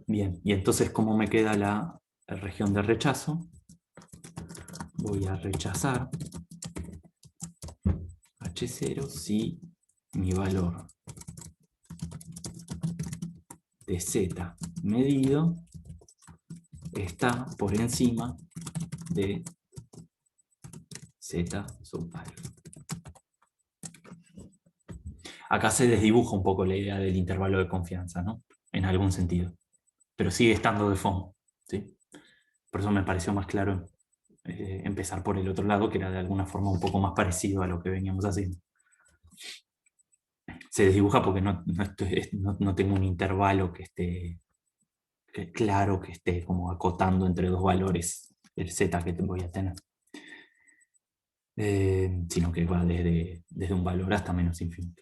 Bien, y entonces, ¿cómo me queda la región de rechazo? Voy a rechazar H0 si mi valor de z medido está por encima de z sub alfa. Acá se desdibuja un poco la idea del intervalo de confianza, ¿no? En algún sentido. Pero sigue estando de fondo, ¿sí? Por eso me pareció más claro empezar por el otro lado, que era de alguna forma un poco más parecido a lo que veníamos haciendo. Se desdibuja porque no tengo un intervalo que esté claro que esté como acotando entre dos valores el z que voy a tener. Sino que va desde un valor hasta menos infinito.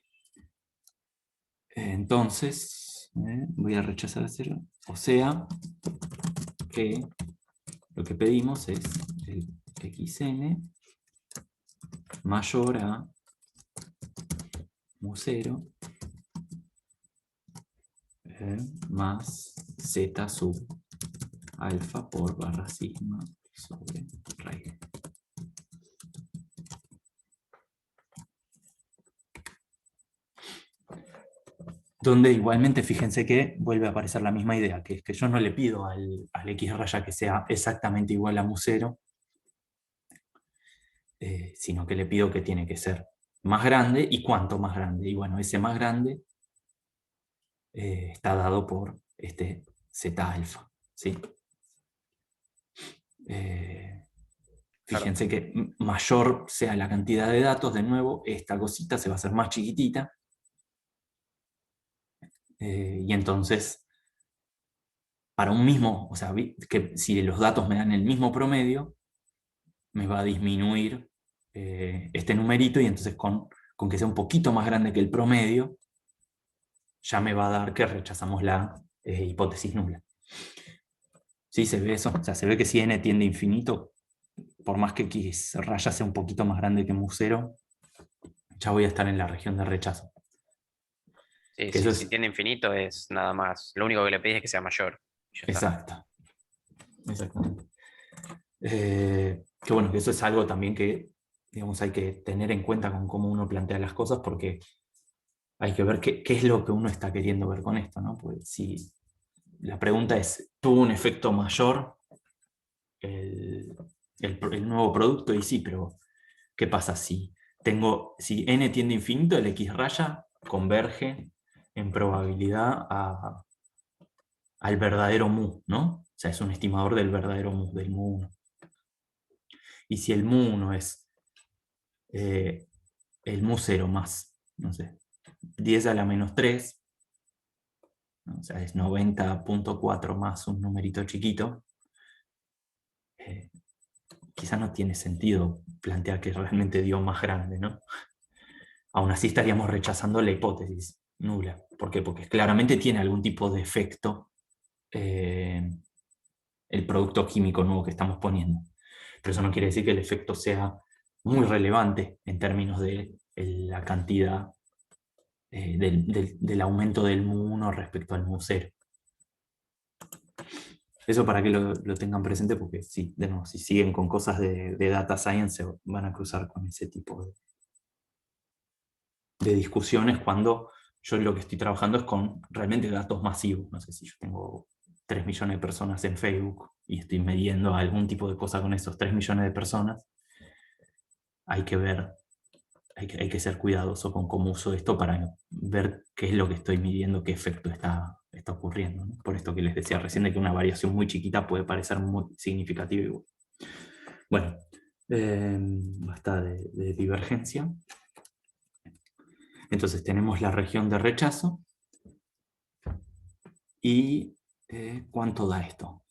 Entonces, voy a rechazar 0. O sea, que lo que pedimos es el xn mayor a mu0 más z sub alfa por barra sigma sobre raíz. Donde igualmente fíjense que vuelve a aparecer la misma idea, que es que yo no le pido al x raya que sea exactamente igual a mu0, sino que le pido que tiene que ser más grande. ¿Y cuánto más grande? Y bueno, ese más grande está dado por este z alfa, ¿sí? Fíjense que mayor sea la cantidad de datos, de nuevo, esta cosita se va a hacer más chiquitita. Y entonces, para un mismo, o sea, que si los datos me dan el mismo promedio, me va a disminuir este numerito, y entonces con que sea un poquito más grande que el promedio, ya me va a dar que rechazamos la hipótesis nula. ¿Sí se ve eso? O sea, se ve que si n tiende a infinito, por más que x raya sea un poquito más grande que mu0, ya voy a estar en la región de rechazo. Sí, Que sí, eso si tiene infinito es nada más. Lo único que le pedís es que sea mayor. Ya está. Exacto. Exactamente. Que bueno, que eso es algo también que, digamos, hay que tener en cuenta con cómo uno plantea las cosas, porque hay que ver qué es lo que uno está queriendo ver con esto, ¿no? Pues si la pregunta es, ¿tuvo un efecto mayor el nuevo producto? Y sí, pero ¿qué pasa si n tiende a infinito, el x raya converge en probabilidad al verdadero mu, ¿no? O sea, es un estimador del verdadero mu, del mu1. Y si el mu1 es el mu0 más, no sé, 10 a la menos 3, ¿no? O sea, es 90.4 más un numerito chiquito, quizás no tiene sentido plantear que realmente dio más grande, ¿no? Aún así estaríamos rechazando la hipótesis nula. ¿Por qué? Porque claramente tiene algún tipo de efecto el producto químico nuevo que estamos poniendo. Pero eso no quiere decir que el efecto sea muy relevante en términos de la cantidad del aumento del mu1 respecto al mu0. Eso para que lo tengan presente, porque sí, de nuevo, si siguen con cosas de data science, se van a cruzar con ese tipo de discusiones cuando yo lo que estoy trabajando es con realmente datos masivos. No sé si yo tengo 3 millones de personas en Facebook y estoy midiendo algún tipo de cosa con esos 3 millones de personas, hay que ver, hay que ser cuidadoso con cómo uso esto para ver qué es lo que estoy midiendo, qué efecto está ocurriendo, ¿no? Por esto que les decía recién, de que una variación muy chiquita puede parecer muy significativa. Bueno, basta de divergencia. Entonces tenemos la región de rechazo. ¿Y cuánto da esto?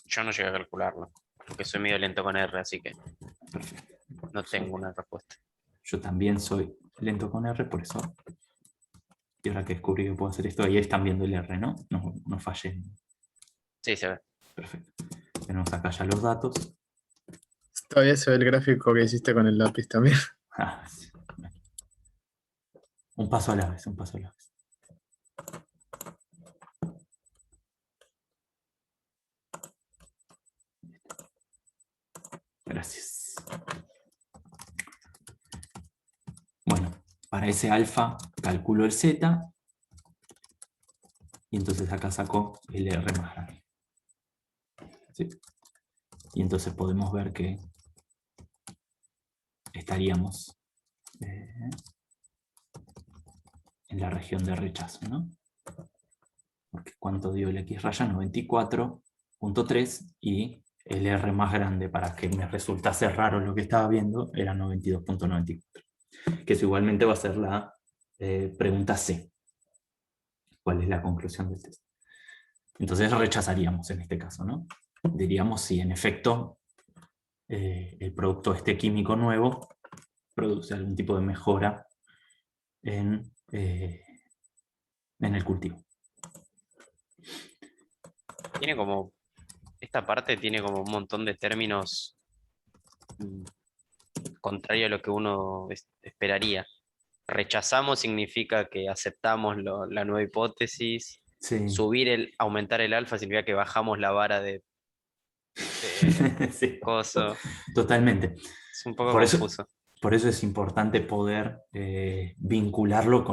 Yo no llegué a calcularlo, porque soy medio lento con R, así que Perfecto. no tengo una respuesta. Yo también soy lento con R, por eso. Y ahora que descubrí que puedo hacer esto, ahí están viendo el R, ¿no? No fallen. Sí, se ve. Perfecto. Tenemos acá ya los datos. Todavía se ve el gráfico que hiciste con el lápiz también. Ah, sí. Un paso a la vez, un paso a la vez. Gracias. Bueno, para ese alfa calculo el z, y entonces acá saco el R más grande. ¿Sí? Y entonces podemos ver que estaríamos en la región de rechazo, ¿no? Porque ¿cuánto dio el X raya? 94.3, y el R más grande, para que me resultase raro lo que estaba viendo, era 92.94. Que eso igualmente va a ser la pregunta C. cuál es la conclusión del test. Entonces rechazaríamos en este caso, ¿no? Diríamos si en efecto el producto químico nuevo produce algún tipo de mejora en el cultivo. Tiene como, esta parte tiene como un montón de términos contrario a lo que uno esperaría. Rechazamos significa que aceptamos la nueva hipótesis. Sí. Aumentar el alfa significa que bajamos la vara de Sí, coso. totalmente. Es un poco Por eso, confuso. por eso es importante poder vincularlo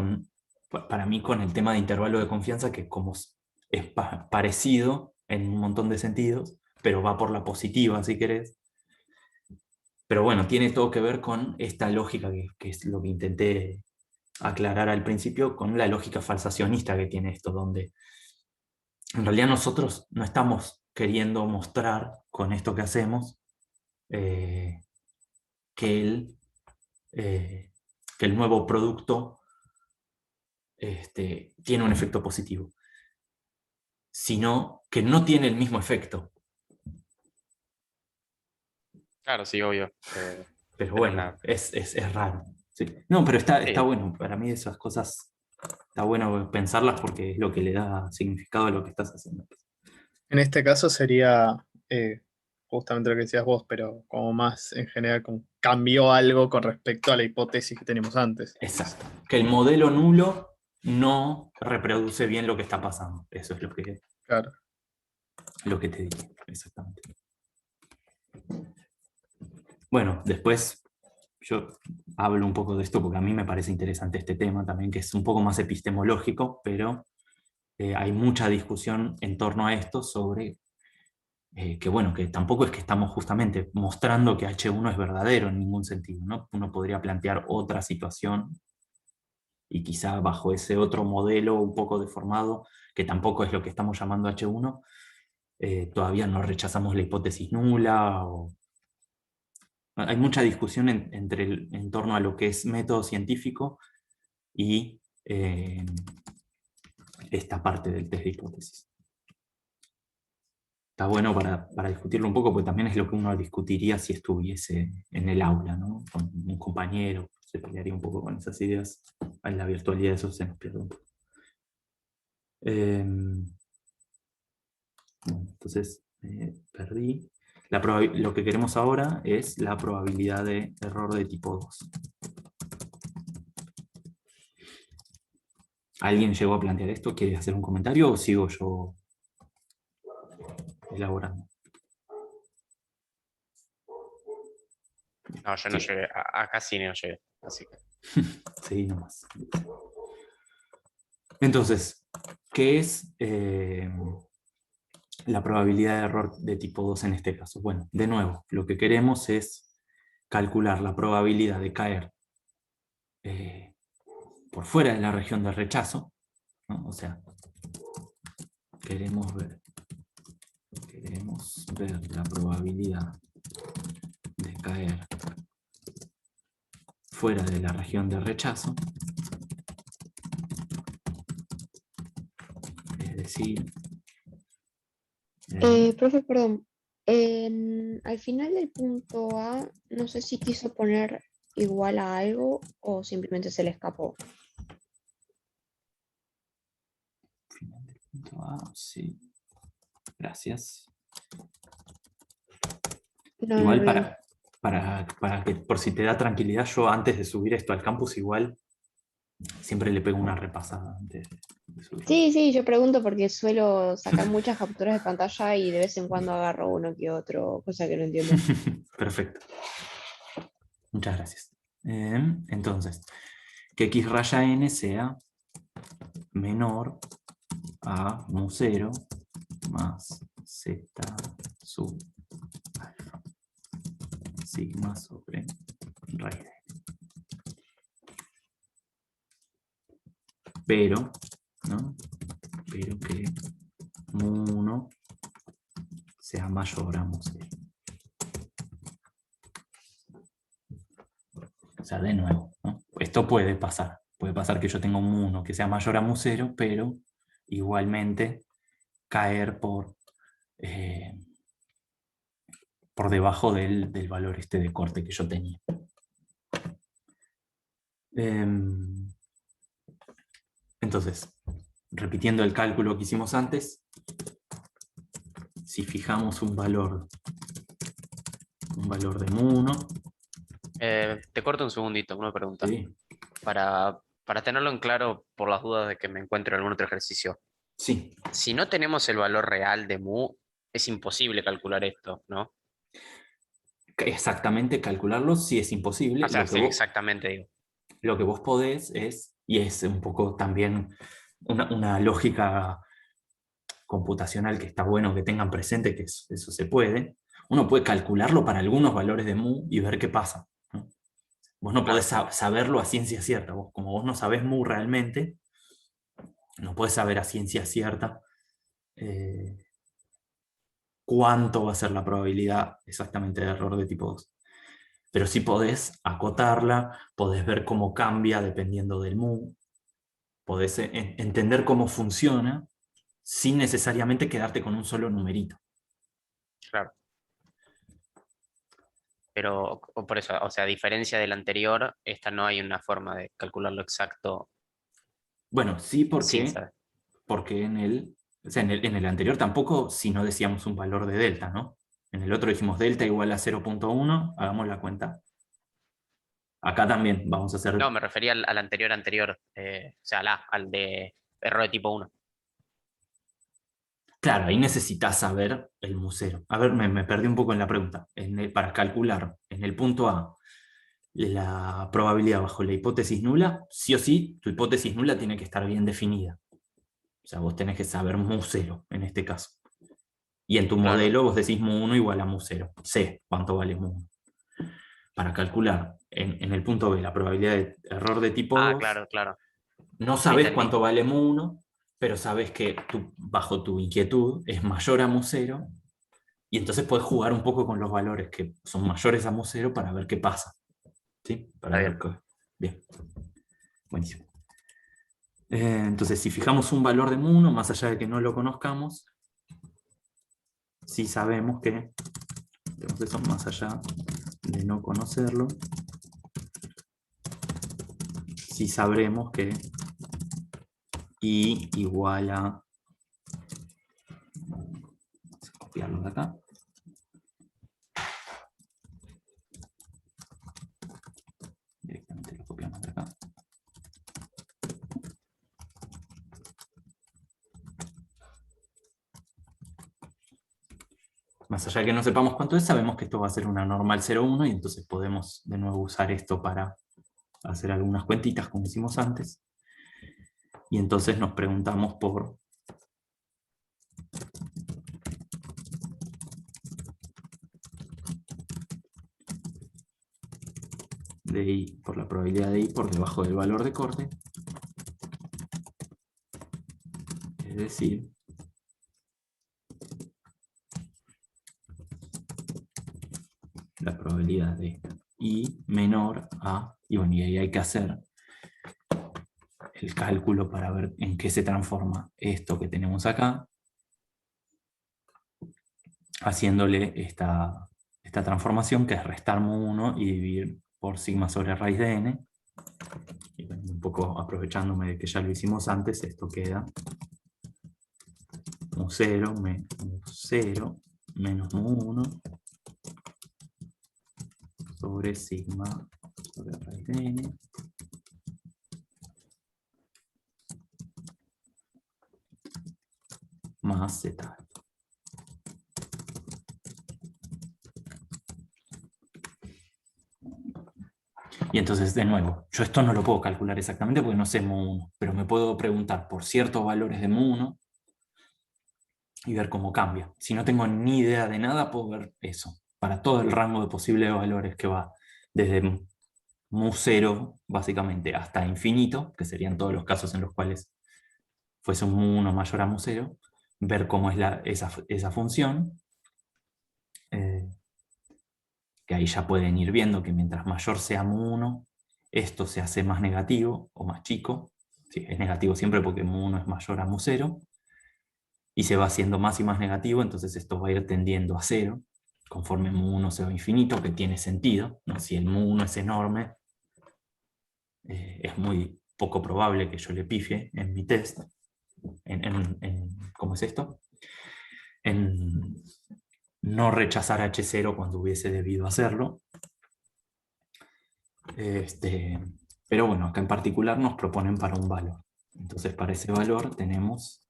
para mí con el tema de intervalo de confianza, que como es parecido en un montón de sentidos, pero va por la positiva, si querés. Pero bueno, tiene todo que ver con esta lógica que es lo que intenté aclarar al principio, con la lógica falsacionista que tiene esto, donde en realidad nosotros no estamos queriendo mostrar con esto que hacemos que el nuevo producto tiene un efecto positivo, sino que no tiene el mismo efecto. Claro, sí, obvio. Pero Pero bueno, es raro. Sí. No, pero está sí. bueno. Para mí esas cosas está bueno pensarlas porque es lo que le da significado a lo que estás haciendo. En este caso sería justamente lo que decías vos, pero como más en general, como cambió algo con respecto a la hipótesis que teníamos antes. Exacto. Que el modelo nulo no reproduce bien lo que está pasando. Eso es Claro. lo que te digo. Exactamente. Bueno, después yo hablo un poco de esto porque a mí me parece interesante este tema también, que es un poco más epistemológico, pero hay mucha discusión en torno a esto sobre que bueno, que tampoco es que estamos justamente mostrando que H1 es verdadero en ningún sentido, ¿no? Uno podría plantear otra situación y quizá bajo ese otro modelo un poco deformado, que tampoco es lo que estamos llamando H1, todavía no rechazamos la hipótesis nula. Hay mucha discusión en torno a lo que es método científico y esta parte del test de hipótesis. Está bueno para discutirlo un poco, porque también es lo que uno discutiría si estuviese en el aula, ¿no? Con un compañero, se pelearía un poco con esas ideas. En la virtualidad eso se nos pierde un poco. Entonces, perdí. Lo que queremos ahora es la probabilidad de error de tipo 2. ¿Alguien llegó a plantear esto? ¿Quiere hacer un comentario o sigo yo elaborando? No, yo no Sí. llegué. Acá sí no llegué. Así que. Sí, nomás. Entonces, ¿qué es la probabilidad de error de tipo 2 en este caso? Bueno, de nuevo, lo que queremos es calcular la probabilidad de caer por fuera de la región de rechazo, ¿no? O sea, queremos ver la probabilidad de caer fuera de la región de rechazo, es decir, Profe, perdón. Al final del punto A, no sé si quiso poner igual a algo o simplemente se le escapó. final del punto A, sí. Gracias. No, Igual no. para que por si te da tranquilidad, yo antes de subir esto al campus igual siempre le pego una repasada antes de subir. Sí, sí, yo pregunto porque suelo sacar muchas capturas de pantalla y de vez en cuando agarro uno que otro, cosa que no entiendo. Perfecto. Muchas gracias. Entonces, que x raya n sea menor a mu 0 más z sub alfa sigma sobre raíz de n. Pero, ¿no? Pero que mu1 sea mayor a mu 0. O sea, de nuevo, ¿no? Esto puede pasar. Puede pasar que yo tenga un mu1 que sea mayor a mu 0, pero igualmente caer por debajo del valor de corte que yo tenía. Entonces, repitiendo el cálculo que hicimos antes, si fijamos un valor de mu1, Te corto un segundito, una pregunta. ¿sí? Para tenerlo en claro, por las dudas de que me encuentre en algún otro ejercicio. Sí, Si no tenemos el valor real de mu, es imposible calcular esto, ¿no? exactamente calcularlo sí es imposible. O sea, sí, exactamente, digo. Lo que vos podés es, y es un poco también una lógica computacional que está bueno que tengan presente que eso se puede, uno puede calcularlo para algunos valores de mu y ver qué pasa, ¿no? Vos no podés saberlo a ciencia cierta. Como vos no sabés mu realmente, no podés saber a ciencia cierta cuánto va a ser la probabilidad exactamente de error de tipo 2. Pero sí podés acotarla, podés ver cómo cambia dependiendo del mu, podés entender cómo funciona sin necesariamente quedarte con un solo numerito. Claro. Pero por eso, o sea, a diferencia del anterior, esta no hay una forma de calcularlo exacto Bueno, sí, sin saber. porque o sea, en el anterior tampoco si no decíamos un valor de delta, ¿no? En el otro dijimos delta igual a 0.1, hagamos la cuenta. Acá también vamos a hacer... No, me refería al anterior, o sea, al de error de tipo 1. Claro, ahí necesitas saber el mu cero. A ver, me perdí un poco en la pregunta. Para calcular en el punto A la probabilidad bajo la hipótesis nula, sí o sí, tu hipótesis nula tiene que estar bien definida. O sea, vos tenés que saber mu cero en este caso. Y en tu Claro. modelo vos decís mu1 igual a mu cero. Sé cuánto vale mu1. Para calcular en el punto B la probabilidad de error de tipo 2, Claro, claro. no Ahí sabes entendí. cuánto vale mu1, pero sabes que bajo tu inquietud es mayor a mu cero, y entonces puedes jugar un poco con los valores que son mayores a mu cero para ver qué pasa. ¿Sí? Para Está ver bien. Bien. Buenísimo. Entonces, si fijamos un valor de mu1, más allá de que no lo conozcamos, sí sabemos que, entonces eso más allá de no conocerlo, sí sabremos que I igual a, vamos a copiarlo de acá, directamente lo copiamos de acá. Más allá de que no sepamos cuánto es, sabemos que esto va a ser una normal 0,1 y entonces podemos de nuevo usar esto para hacer algunas cuentitas como hicimos antes. Y entonces nos preguntamos por de I, por la probabilidad de I por debajo del valor de corte. Es decir, la probabilidad de I menor a, y bueno, y ahí hay que hacer el cálculo para ver en qué se transforma esto que tenemos acá, haciéndole esta transformación que es restar mu1 y dividir por sigma sobre raíz de n. Y bueno, un poco aprovechándome de que ya lo hicimos antes, esto queda mu 0 menos mu1 sobre sigma sobre raíz de n más z. Y entonces, de nuevo, yo esto no lo puedo calcular exactamente porque no sé mu1, pero me puedo preguntar por ciertos valores de mu1 y ver cómo cambia. Si no tengo ni idea de nada, puedo ver eso, para todo el rango de posibles valores que va desde mu 0, básicamente, hasta infinito, que serían todos los casos en los cuales fuese un mu1 mayor a mu 0, ver cómo es esa función, que ahí ya pueden ir viendo que mientras mayor sea mu1, esto se hace más negativo o más chico, Sí, es negativo siempre porque mu1 es mayor a mu0, y se va haciendo más y más negativo, entonces esto va a ir tendiendo a 0, conforme mu1 se va a infinito, que tiene sentido, ¿no? Si el mu1 es enorme, es muy poco probable que yo le pifie en mi test, ¿cómo es esto? En no rechazar H0 cuando hubiese debido hacerlo. Pero bueno, acá en particular nos proponen para un valor. Entonces para ese valor tenemos,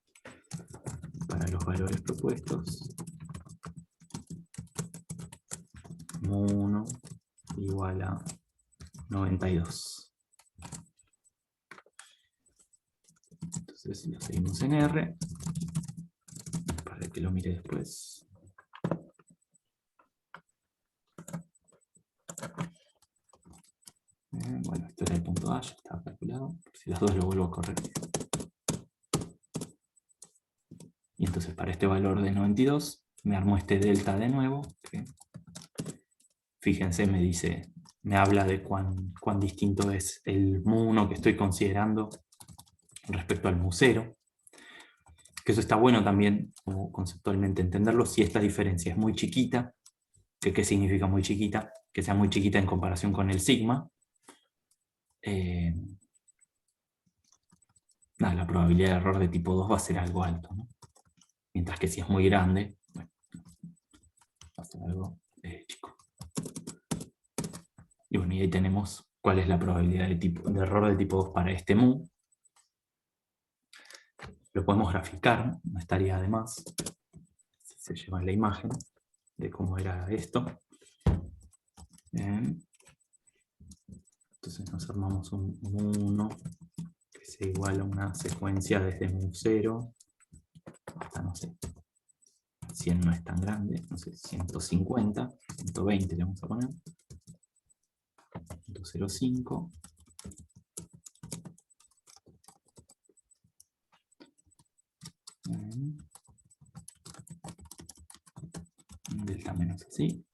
para los valores propuestos, mu1 igual a 92. Entonces lo seguimos en R, para que lo mire después. Bueno, esto era el punto A, ya estaba calculado. Si las dos lo vuelvo a corregir. Y entonces para este valor de 92, me armo este delta de nuevo, que, fíjense, me dice, me habla de cuán distinto es el mu1 que estoy considerando respecto al mu0. Que eso está bueno también, como conceptualmente entenderlo, si esta diferencia es muy chiquita, ¿qué significa muy chiquita? Que sea muy chiquita en comparación con el sigma. La probabilidad de error de tipo 2 va a ser algo alto, ¿no? Mientras que si es muy grande, bueno, va a ser algo chico. Y bueno, y ahí tenemos cuál es la probabilidad de error de tipo 2 para este mu. Lo podemos graficar, no estaría de más. Si se lleva la imagen de cómo era esto. Bien. Entonces nos armamos un mu1 que sea igual a una secuencia desde mu0 hasta, no sé, 100 no es tan grande, no sé, 150, 120 le vamos a poner. 0,05. Delta menos así.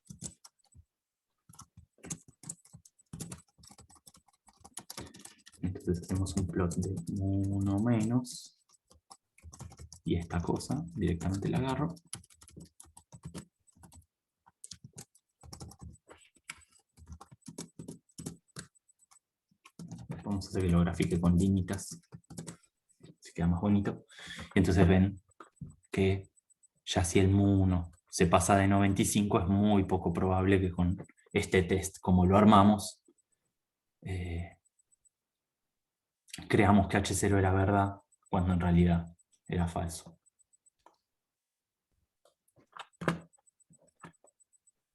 Entonces hacemos un plot de 1 menos. Y esta cosa directamente la agarro. Vamos a hacer que lo grafique con límites. Se queda más bonito. Y entonces ven que ya si el mu1 se pasa de 95, es muy poco probable que con este test, como lo armamos, creamos que H0 era verdad, cuando en realidad era falso.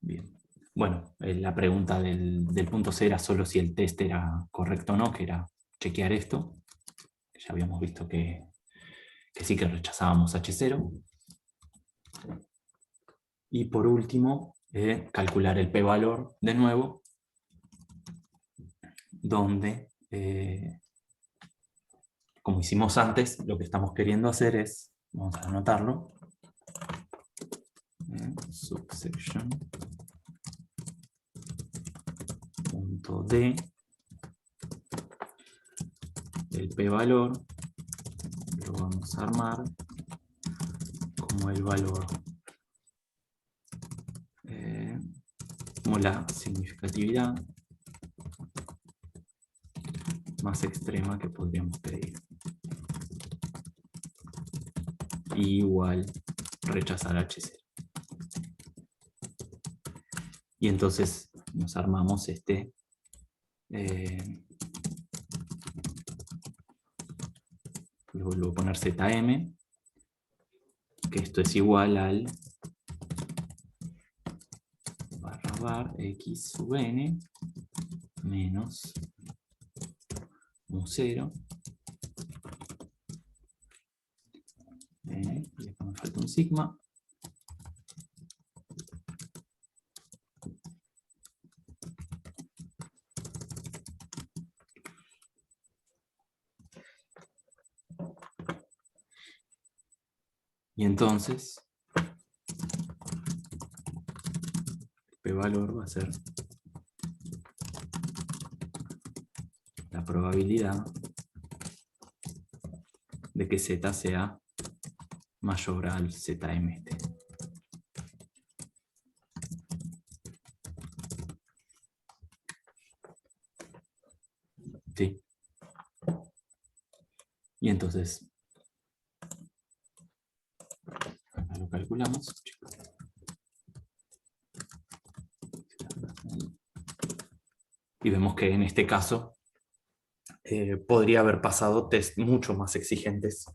Bien. Bueno, la pregunta del punto C era solo si el test era correcto o no, que era chequear esto. Ya habíamos visto que sí que rechazábamos H0. Y por último, calcular el p-valor de nuevo, donde, como hicimos antes, lo que estamos queriendo hacer es, vamos a anotarlo, subsection punto D, el p-valor lo vamos a armar como el valor, como la significatividad más extrema que podríamos pedir. Igual rechazar H0. Y entonces nos armamos este le vuelvo a poner ZM, que esto es igual al barra x sub n menos mu0. Y acá me falta un sigma. Y entonces, el p-valor va a ser la probabilidad de que Z sea mayor al ZM este. ¿Sí? Y entonces, acá lo calculamos. Y vemos que en este caso podría haber pasado test mucho más exigentes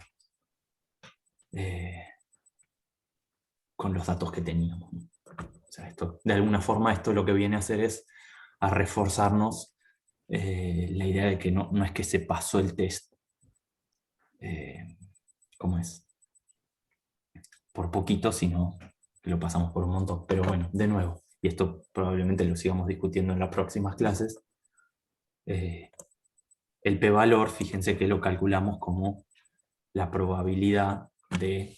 con los datos que teníamos. O sea, esto, de alguna forma esto lo que viene a hacer es a reforzarnos la idea de que no es que se pasó el test, ¿cómo es? Por poquito, sino que lo pasamos por un montón. Pero bueno, de nuevo, y esto probablemente lo sigamos discutiendo en las próximas clases, el p-valor, fíjense que lo calculamos como la probabilidad de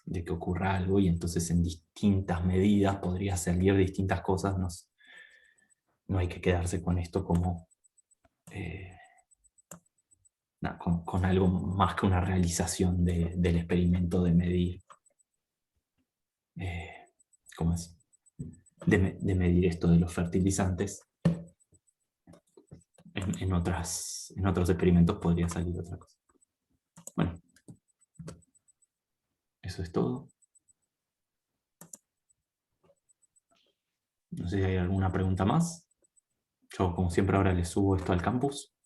que ocurra algo, y entonces en distintas medidas podría salir distintas cosas. No hay que quedarse con esto como con algo más que una realización del experimento de medir ¿cómo es? De medir esto de los fertilizantes. En otros experimentos podría salir otra cosa. Bueno, eso es todo. No sé si hay alguna pregunta más. Yo, como siempre, ahora les subo esto al campus.